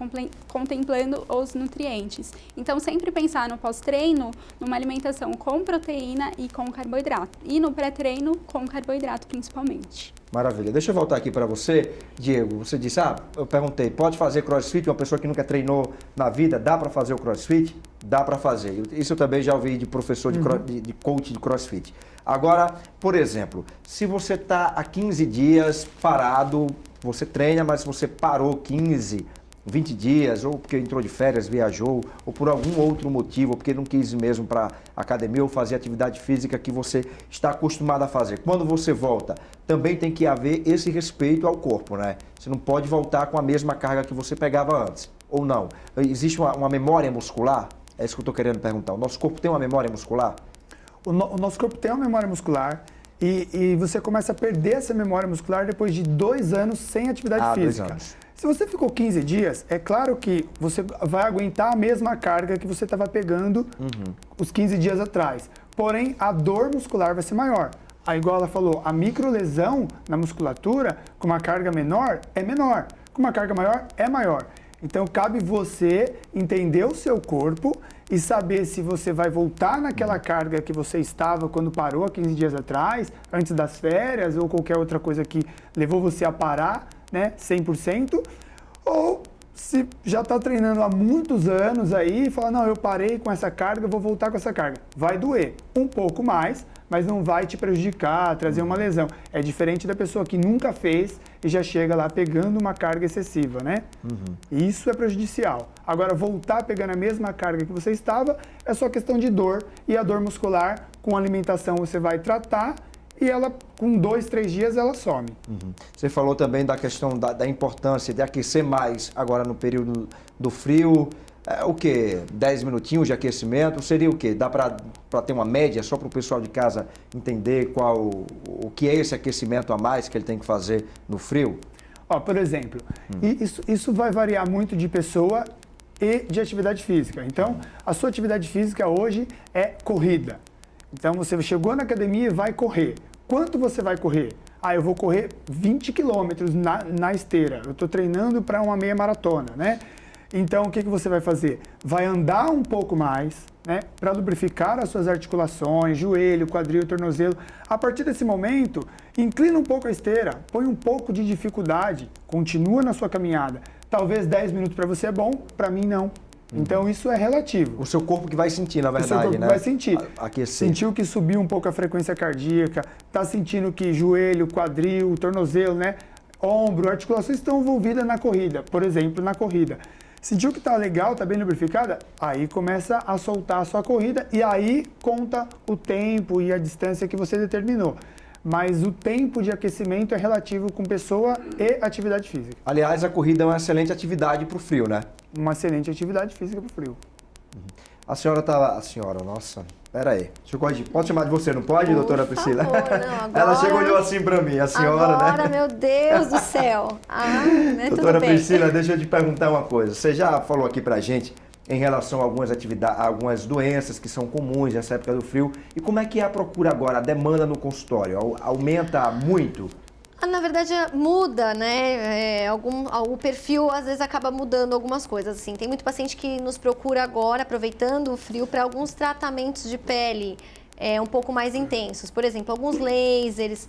contemplando os nutrientes. Então, sempre pensar no pós-treino, numa alimentação com proteína e com carboidrato. E no pré-treino, com carboidrato principalmente. Maravilha. Deixa eu voltar aqui para você, Diego. Você disse, eu perguntei, pode fazer crossfit? Uma pessoa que nunca treinou na vida, dá para fazer o crossfit? Dá para fazer. Isso eu também já ouvi de professor de coach de crossfit. Agora, por exemplo, se você está há 15 dias parado, você treina, mas você parou 15, 20 dias, ou porque entrou de férias, viajou, ou por algum outro motivo, ou porque não quis ir mesmo para academia ou fazer atividade física que você está acostumado a fazer. Quando você volta, também tem que haver esse respeito ao corpo, né? Você não pode voltar com a mesma carga que você pegava antes, ou não. Existe uma memória muscular? É isso que eu estou querendo perguntar. O nosso corpo tem uma memória muscular? O nosso corpo tem uma memória muscular e você começa a perder essa memória muscular depois de 2 anos sem atividade física. 2 anos. Se você ficou 15 dias, é claro que você vai aguentar a mesma carga que você estava pegando os 15 dias atrás. Porém, a dor muscular vai ser maior. Aí, igual ela falou, a microlesão na musculatura com uma carga menor é menor. Com uma carga maior é maior. Então, cabe você entender o seu corpo e saber se você vai voltar naquela carga que você estava quando parou há 15 dias atrás, antes das férias ou qualquer outra coisa que levou você a parar, né, 100%, ou se já está treinando há muitos anos aí e fala, não, eu parei com essa carga, eu vou voltar com essa carga. Vai doer um pouco mais, mas não vai te prejudicar, trazer uma lesão. É diferente da pessoa que nunca fez e já chega lá pegando uma carga excessiva, né? Isso é prejudicial. Agora, voltar pegando a mesma carga que você estava é só questão de dor, e a dor muscular, com alimentação, você vai tratar e ela, com 2, 3 dias, ela some. Você falou também da questão da importância de aquecer mais agora no período do frio. O quê? 10 minutinhos de aquecimento? Seria o quê? Dá para ter uma média só para o pessoal de casa entender o que é esse aquecimento a mais que ele tem que fazer no frio? Por exemplo, isso vai variar muito de pessoa e de atividade física. Então, a sua atividade física hoje é corrida. Então, você chegou na academia e vai correr. Quanto você vai correr? Eu vou correr 20 quilômetros na esteira. Eu estou treinando para uma meia maratona, né? Então, o que você vai fazer? Vai andar um pouco mais, né? Para lubrificar as suas articulações, joelho, quadril, tornozelo. A partir desse momento, inclina um pouco a esteira, põe um pouco de dificuldade, continua na sua caminhada. Talvez 10 minutos para você é bom, para mim não. Então, isso é relativo. O seu corpo que vai sentir, na verdade, o seu corpo né? Vai sentir. Aquecer. Sentiu que subiu um pouco a frequência cardíaca, está sentindo que joelho, quadril, tornozelo, né? Ombro, articulações estão envolvidas na corrida. Por exemplo, na corrida. Sentiu que está legal, está bem lubrificada? Aí começa a soltar a sua corrida e aí conta o tempo e a distância que você determinou. Mas o tempo de aquecimento é relativo com pessoa e atividade física. Aliás, a corrida é uma excelente atividade para o frio, né? Uma excelente atividade física para o frio. A senhora tá... A senhora, nossa... Pera aí. Deixa eu corrigir. Pode chamar de você, não pode, doutora Priscila? Por favor, não, agora... Ela chegou e olhou assim para mim, a senhora, agora, né? Meu Deus do céu. Né, doutora tudo bem. Priscila, deixa eu te perguntar uma coisa. Você já falou aqui pra gente em relação a algumas atividades, algumas doenças que são comuns nessa época do frio. E como é que é a procura agora, a demanda no consultório? Aumenta muito? Na verdade, muda, né? O perfil, às vezes, acaba mudando algumas coisas, assim. Tem muito paciente que nos procura agora, aproveitando o frio, para alguns tratamentos de pele um pouco mais intensos. Por exemplo, alguns lasers,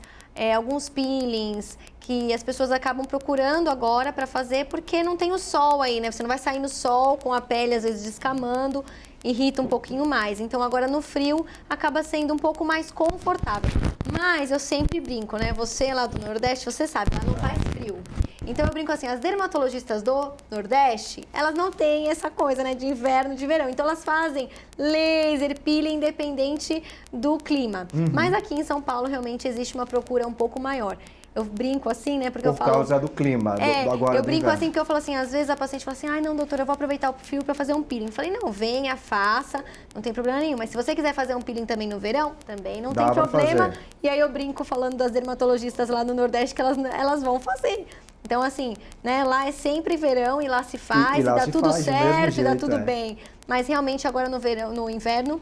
alguns peelings, que as pessoas acabam procurando agora para fazer porque não tem o sol aí, né? Você não vai sair no sol com a pele às vezes descamando, irrita um pouquinho mais. Então agora no frio acaba sendo um pouco mais confortável. Mas eu sempre brinco, né? Você lá do Nordeste, você sabe, lá não faz frio. Então eu brinco assim, as dermatologistas do Nordeste, elas não têm essa coisa, né, de inverno, de verão. Então elas fazem laser, peeling, independente do clima. Mas aqui em São Paulo realmente existe uma procura um pouco maior. Eu brinco assim, né, porque eu falo... Por causa do clima, do agora eu do brinco inverno. assim, porque eu falo assim, às vezes a paciente fala assim, ai não, doutora, eu vou aproveitar o frio para fazer um peeling. Eu falei, não, venha, faça, não tem problema nenhum. Mas se você quiser fazer um peeling também no verão, também não tem problema. Fazer. E aí eu brinco falando das dermatologistas lá no Nordeste que elas vão fazer. Então, assim, né, lá é sempre verão e lá se faz, e lá dá se tudo faz do mesmo certo, e dá jeito, tudo bem. Mas realmente agora no verão, no inverno,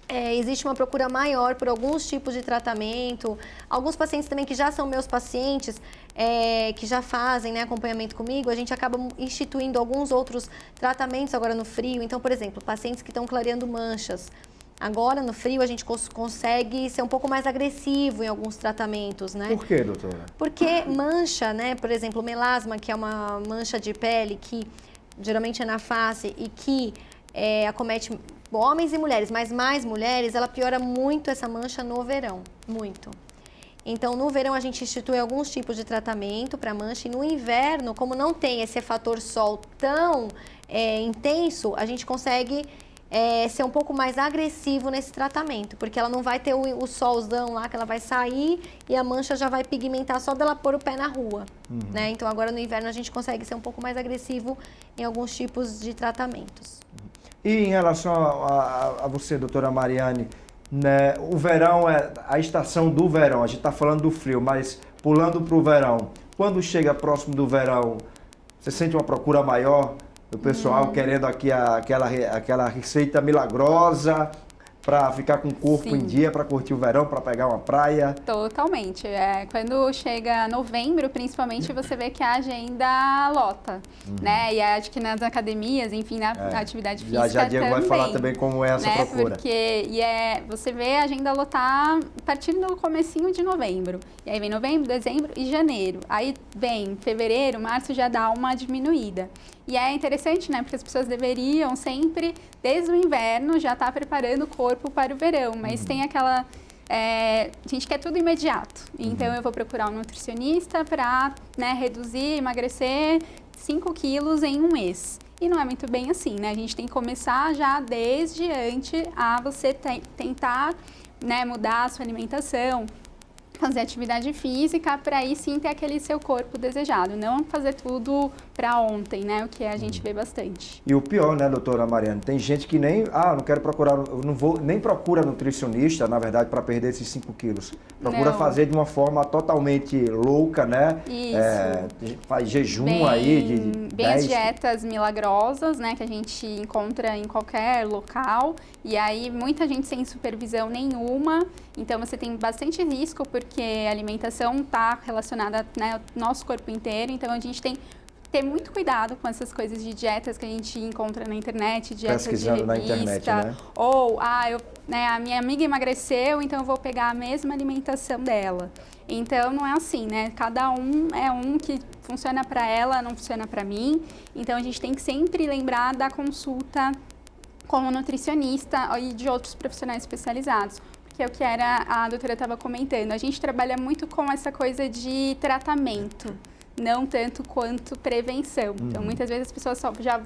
existe uma procura maior por alguns tipos de tratamento. Alguns pacientes também que já são meus pacientes, que já fazem, né, acompanhamento comigo, a gente acaba instituindo alguns outros tratamentos agora no frio. Então, por exemplo, pacientes que estão clareando manchas. Agora, no frio, a gente consegue ser um pouco mais agressivo em alguns tratamentos, né? Por quê, doutora? Porque mancha, né? Por exemplo, melasma, que é uma mancha de pele que geralmente é na face e que acomete homens e mulheres, mas mais mulheres, ela piora muito essa mancha no verão, muito. Então, no verão, a gente institui alguns tipos de tratamento para mancha e no inverno, como não tem esse fator sol tão intenso, a gente consegue... ser um pouco mais agressivo nesse tratamento, porque ela não vai ter o solzão lá, que ela vai sair e a mancha já vai pigmentar só dela pôr o pé na rua, né? Então agora no inverno a gente consegue ser um pouco mais agressivo em alguns tipos de tratamentos. E em relação a você, doutora Mariane, né, o verão é a estação do verão, a gente está falando do frio, mas pulando para o verão, quando chega próximo do verão, você sente uma procura maior? O pessoal querendo aqui aquela receita milagrosa para ficar com o corpo Sim. em dia, para curtir o verão, para pegar uma praia. Totalmente. Quando chega novembro, principalmente, você vê que a agenda lota, né? E acho que nas academias, enfim, na atividade física Já Diego também, vai falar também como é essa né? procura. Porque você vê a agenda lotar a partir do comecinho de novembro. E aí vem novembro, dezembro e janeiro. Aí vem fevereiro, março já dá uma diminuída. E é interessante, né? Porque as pessoas deveriam sempre, desde o inverno, já estar preparando o corpo para o verão. Mas tem aquela... a gente quer tudo imediato. Então, eu vou procurar um nutricionista para, né, reduzir, emagrecer 5 quilos em um mês. E não é muito bem assim, né? A gente tem que começar já desde antes a você tentar, né, mudar a sua alimentação, fazer atividade física para aí sim ter aquele seu corpo desejado, não fazer tudo para ontem, né? O que a gente vê bastante. E o pior, né, doutora Mariane, tem gente que nem, não quero procurar, não vou, nem procura nutricionista, na verdade, para perder esses 5 quilos. Procura Não. fazer de uma forma totalmente louca, né? Isso. Faz jejum aí de bem as 10. dietas milagrosas, né, que a gente encontra em qualquer local, e aí muita gente sem supervisão nenhuma, então você tem bastante risco porque a alimentação está relacionada, né, ao nosso corpo inteiro, então a gente tem que ter muito cuidado com essas coisas de dietas que a gente encontra na internet, dietas Pesquisando de na revista, internet, né? ou a minha amiga emagreceu, então eu vou pegar a mesma alimentação dela. Então não é assim, né? Cada um é um que funciona para ela, não funciona para mim. Então a gente tem que sempre lembrar da consulta com o nutricionista e de outros profissionais especializados. Que é o que a doutora estava comentando. A gente trabalha muito com essa coisa de tratamento, não tanto quanto prevenção. Então, muitas vezes as pessoas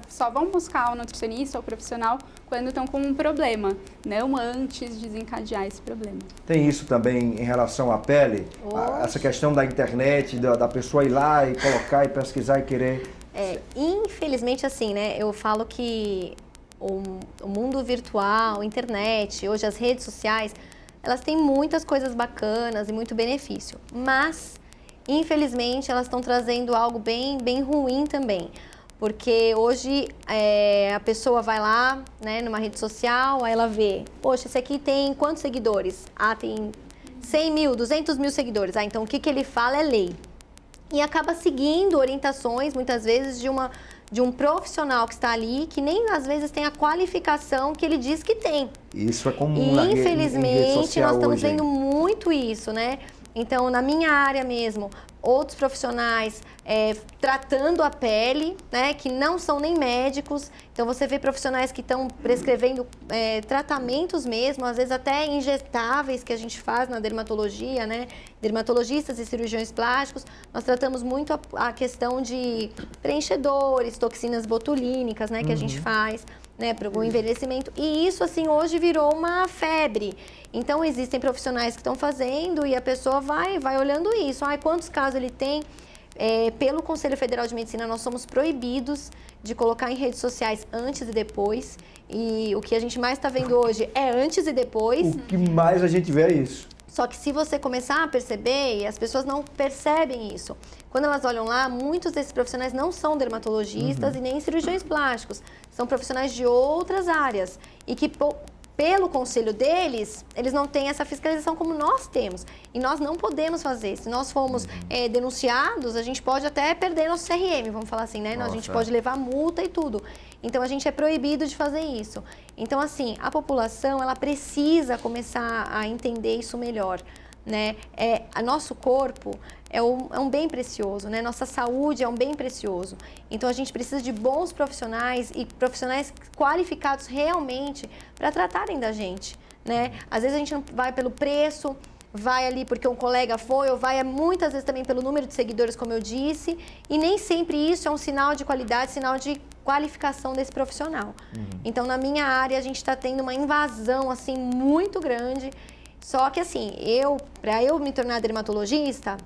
só vão buscar o nutricionista ou o profissional quando estão com um problema, não antes de desencadear esse problema. Tem isso também em relação à pele? Essa questão da internet, da pessoa ir lá e colocar e pesquisar e querer... Infelizmente, assim, né? Eu falo que o mundo virtual, a internet, hoje as redes sociais, elas têm muitas coisas bacanas e muito benefício, mas infelizmente elas estão trazendo algo bem, bem ruim também, porque hoje a pessoa vai lá, né, numa rede social, aí ela vê, poxa, esse aqui tem quantos seguidores? Tem 100 mil, 200 mil seguidores, então o que ele fala é lei. E acaba seguindo orientações, muitas vezes, de uma de um profissional que está ali, que nem às vezes tem a qualificação que ele diz que tem. Isso é comum E na rede infelizmente social nós estamos hoje, hein? vendo muito isso, né? Então, na minha área mesmo, outros profissionais tratando a pele, né, que não são nem médicos. Então, você vê profissionais que estão prescrevendo tratamentos mesmo, às vezes até injetáveis que a gente faz na dermatologia, né? Dermatologistas e cirurgiões plásticos, nós tratamos muito a questão de preenchedores, toxinas botulínicas, né, que a gente faz, né, para o envelhecimento. E isso, assim, hoje virou uma febre. Então, existem profissionais que estão fazendo e a pessoa vai olhando isso. Quantos casos ele tem? Pelo Conselho Federal de Medicina, nós somos proibidos de colocar em redes sociais antes e depois. E o que a gente mais está vendo hoje é antes e depois. O que mais a gente vê é isso. Só que se você começar a perceber, e as pessoas não percebem isso, quando elas olham lá, muitos desses profissionais não são dermatologistas e nem cirurgiões plásticos. São profissionais de outras áreas e que pelo conselho deles, eles não têm essa fiscalização como nós temos. E nós não podemos fazer. Se nós formos denunciados, a gente pode até perder nosso CRM, vamos falar assim, né? A gente pode levar multa e tudo. Então, a gente é proibido de fazer isso. Então, assim, a população, ela precisa começar a entender isso melhor, né? Nosso corpo é um bem precioso, né? Nossa saúde é um bem precioso. Então, a gente precisa de bons profissionais e profissionais qualificados realmente para tratarem da gente, né? Às vezes, a gente não vai pelo preço, vai ali porque um colega foi, ou vai muitas vezes também pelo número de seguidores, como eu disse, e nem sempre isso é um sinal de qualidade, sinal de qualificação desse profissional. Então, na minha área, a gente está tendo uma invasão, assim, muito grande. Só que, assim, para eu me tornar dermatologista,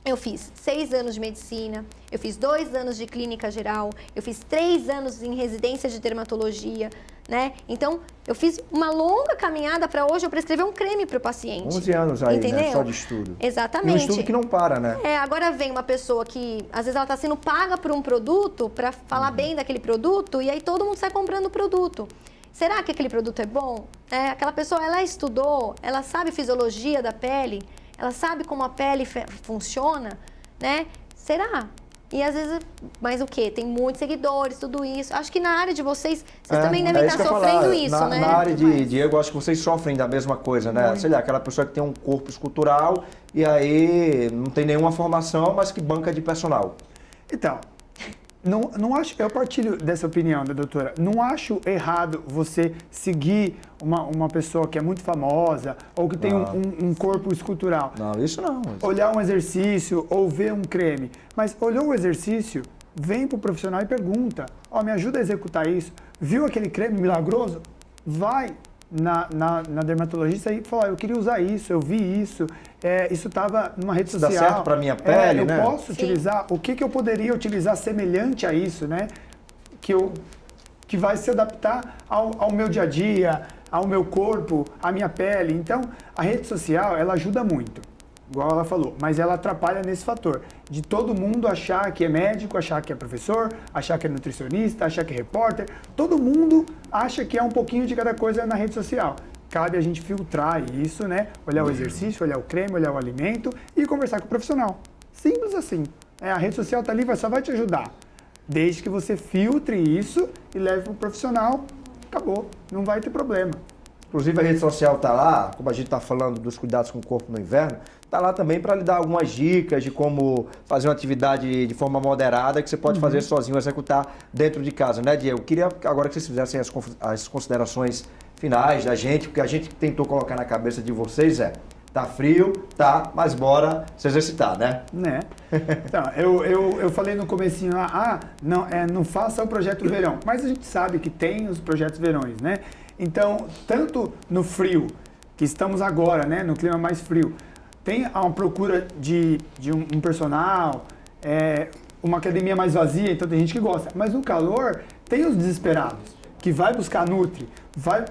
eu fiz 6 anos de medicina, eu fiz 2 anos de clínica geral, eu fiz 3 anos em residência de dermatologia, né? Então, eu fiz uma longa caminhada para hoje eu prescrever um creme para o paciente. 11 anos aí, entendeu? né? Só de estudo. Exatamente. E um estudo que não para, né? Agora vem uma pessoa que, às vezes, ela está sendo paga por um produto para falar bem daquele produto e aí todo mundo sai comprando o produto. Será que aquele produto é bom? Aquela pessoa, ela estudou, ela sabe fisiologia da pele, ela sabe como a pele funciona, né? Será? E às vezes, mas o quê? Tem muitos seguidores, tudo isso. Acho que na área de vocês também devem estar sofrendo isso, né? Na área de Diego, acho que vocês sofrem da mesma coisa, né? Sei lá, aquela pessoa que tem um corpo escultural e aí não tem nenhuma formação, mas que banca de personal. Então, não acho, eu partilho dessa opinião da doutora. Não acho errado você seguir uma pessoa que é muito famosa ou que tem um corpo escultural. Não, isso não. Olhar um exercício ou ver um creme. Mas olhou o exercício, vem para o profissional e pergunta: me ajuda a executar isso. Viu aquele creme milagroso? Vai na dermatologista e fala: eu queria usar isso, eu vi isso. Isso estava numa rede social. Dá certo para minha pele, né? Eu posso utilizar. O que eu poderia utilizar semelhante a isso, né? Que vai se adaptar ao meu dia a dia, ao meu corpo, à minha pele. Então, a rede social, ela ajuda muito, igual ela falou, mas ela atrapalha nesse fator de todo mundo achar que é médico, achar que é professor, achar que é nutricionista, achar que é repórter. Todo mundo acha que é um pouquinho de cada coisa na rede social. Cabe a gente filtrar isso, né? Olhar o exercício, olhar o creme, olhar o alimento e conversar com o profissional. Simples assim. A rede social tá ali, só vai te ajudar. Desde que você filtre isso e leve para o profissional, acabou. Não vai ter problema. Inclusive a rede social está lá, como a gente está falando dos cuidados com o corpo no inverno, está lá também para lhe dar algumas dicas de como fazer uma atividade de forma moderada que você pode fazer sozinho, executar dentro de casa, né, Diego? Eu queria agora que vocês fizessem as considerações finais da gente, porque a gente tentou colocar na cabeça de vocês tá frio, tá, mas bora se exercitar, né? Então, eu falei no comecinho lá, não faça o projeto verão, mas a gente sabe que tem os projetos verões, né? Então, tanto no frio, que estamos agora, né, no clima mais frio, tem uma procura de um personal, uma academia mais vazia, então tem gente que gosta. Mas no calor, tem os desesperados, que vai buscar nutri,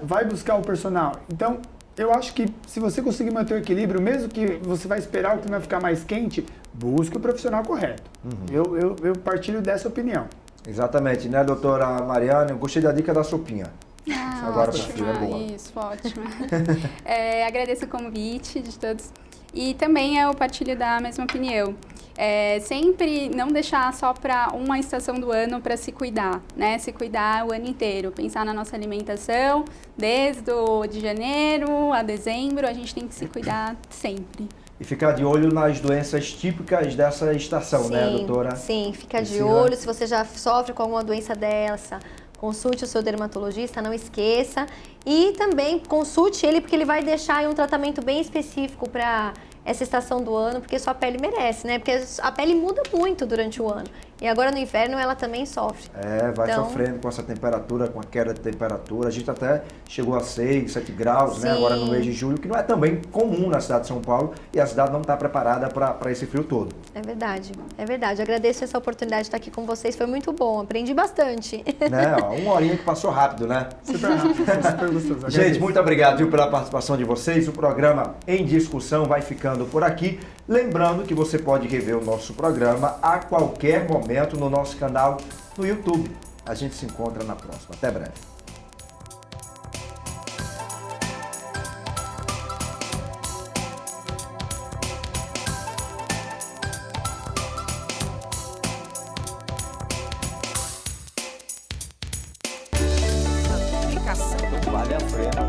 vai buscar o personal. Então, eu acho que se você conseguir manter o equilíbrio, mesmo que você vai esperar o clima ficar mais quente, busque o profissional correto. Eu partilho dessa opinião. Exatamente, né, doutora Mariana? Eu gostei da dica da sopinha. Ah, Agora ótimo. é boa. Isso, ótimo. Agradeço o convite de todos. E também eu partilho da mesma opinião. Sempre não deixar só para uma estação do ano para se cuidar, né? Se cuidar o ano inteiro, pensar na nossa alimentação, desde de janeiro a dezembro, a gente tem que se cuidar sempre. E ficar de olho nas doenças típicas dessa estação, Sim, né, doutora? Sim, fica de Priscila? olho. Se você já sofre com alguma doença dessa, consulte o seu dermatologista, não esqueça. E também consulte ele, porque ele vai deixar aí um tratamento bem específico para essa estação do ano, porque sua pele merece, né? Porque a pele muda muito durante o ano. E agora no inverno ela também sofre. Vai Então, sofrendo com essa temperatura, com a queda de temperatura. A gente até chegou a 6, 7 graus, né? Sim. Agora no mês de julho, que não é também comum na cidade de São Paulo, e a cidade não está preparada para esse frio todo. É verdade, é verdade. Agradeço essa oportunidade de estar aqui com vocês, foi muito bom, aprendi bastante. Né? Ó, uma horinha que passou rápido, né? Super rápido, super gostoso. Gente, Agradeço. muito obrigado, viu, pela participação de vocês. O programa Em Discussão vai ficando por aqui. Lembrando que você pode rever o nosso programa a qualquer momento no nosso canal no YouTube. A gente se encontra na próxima. Até breve. Vale a pena.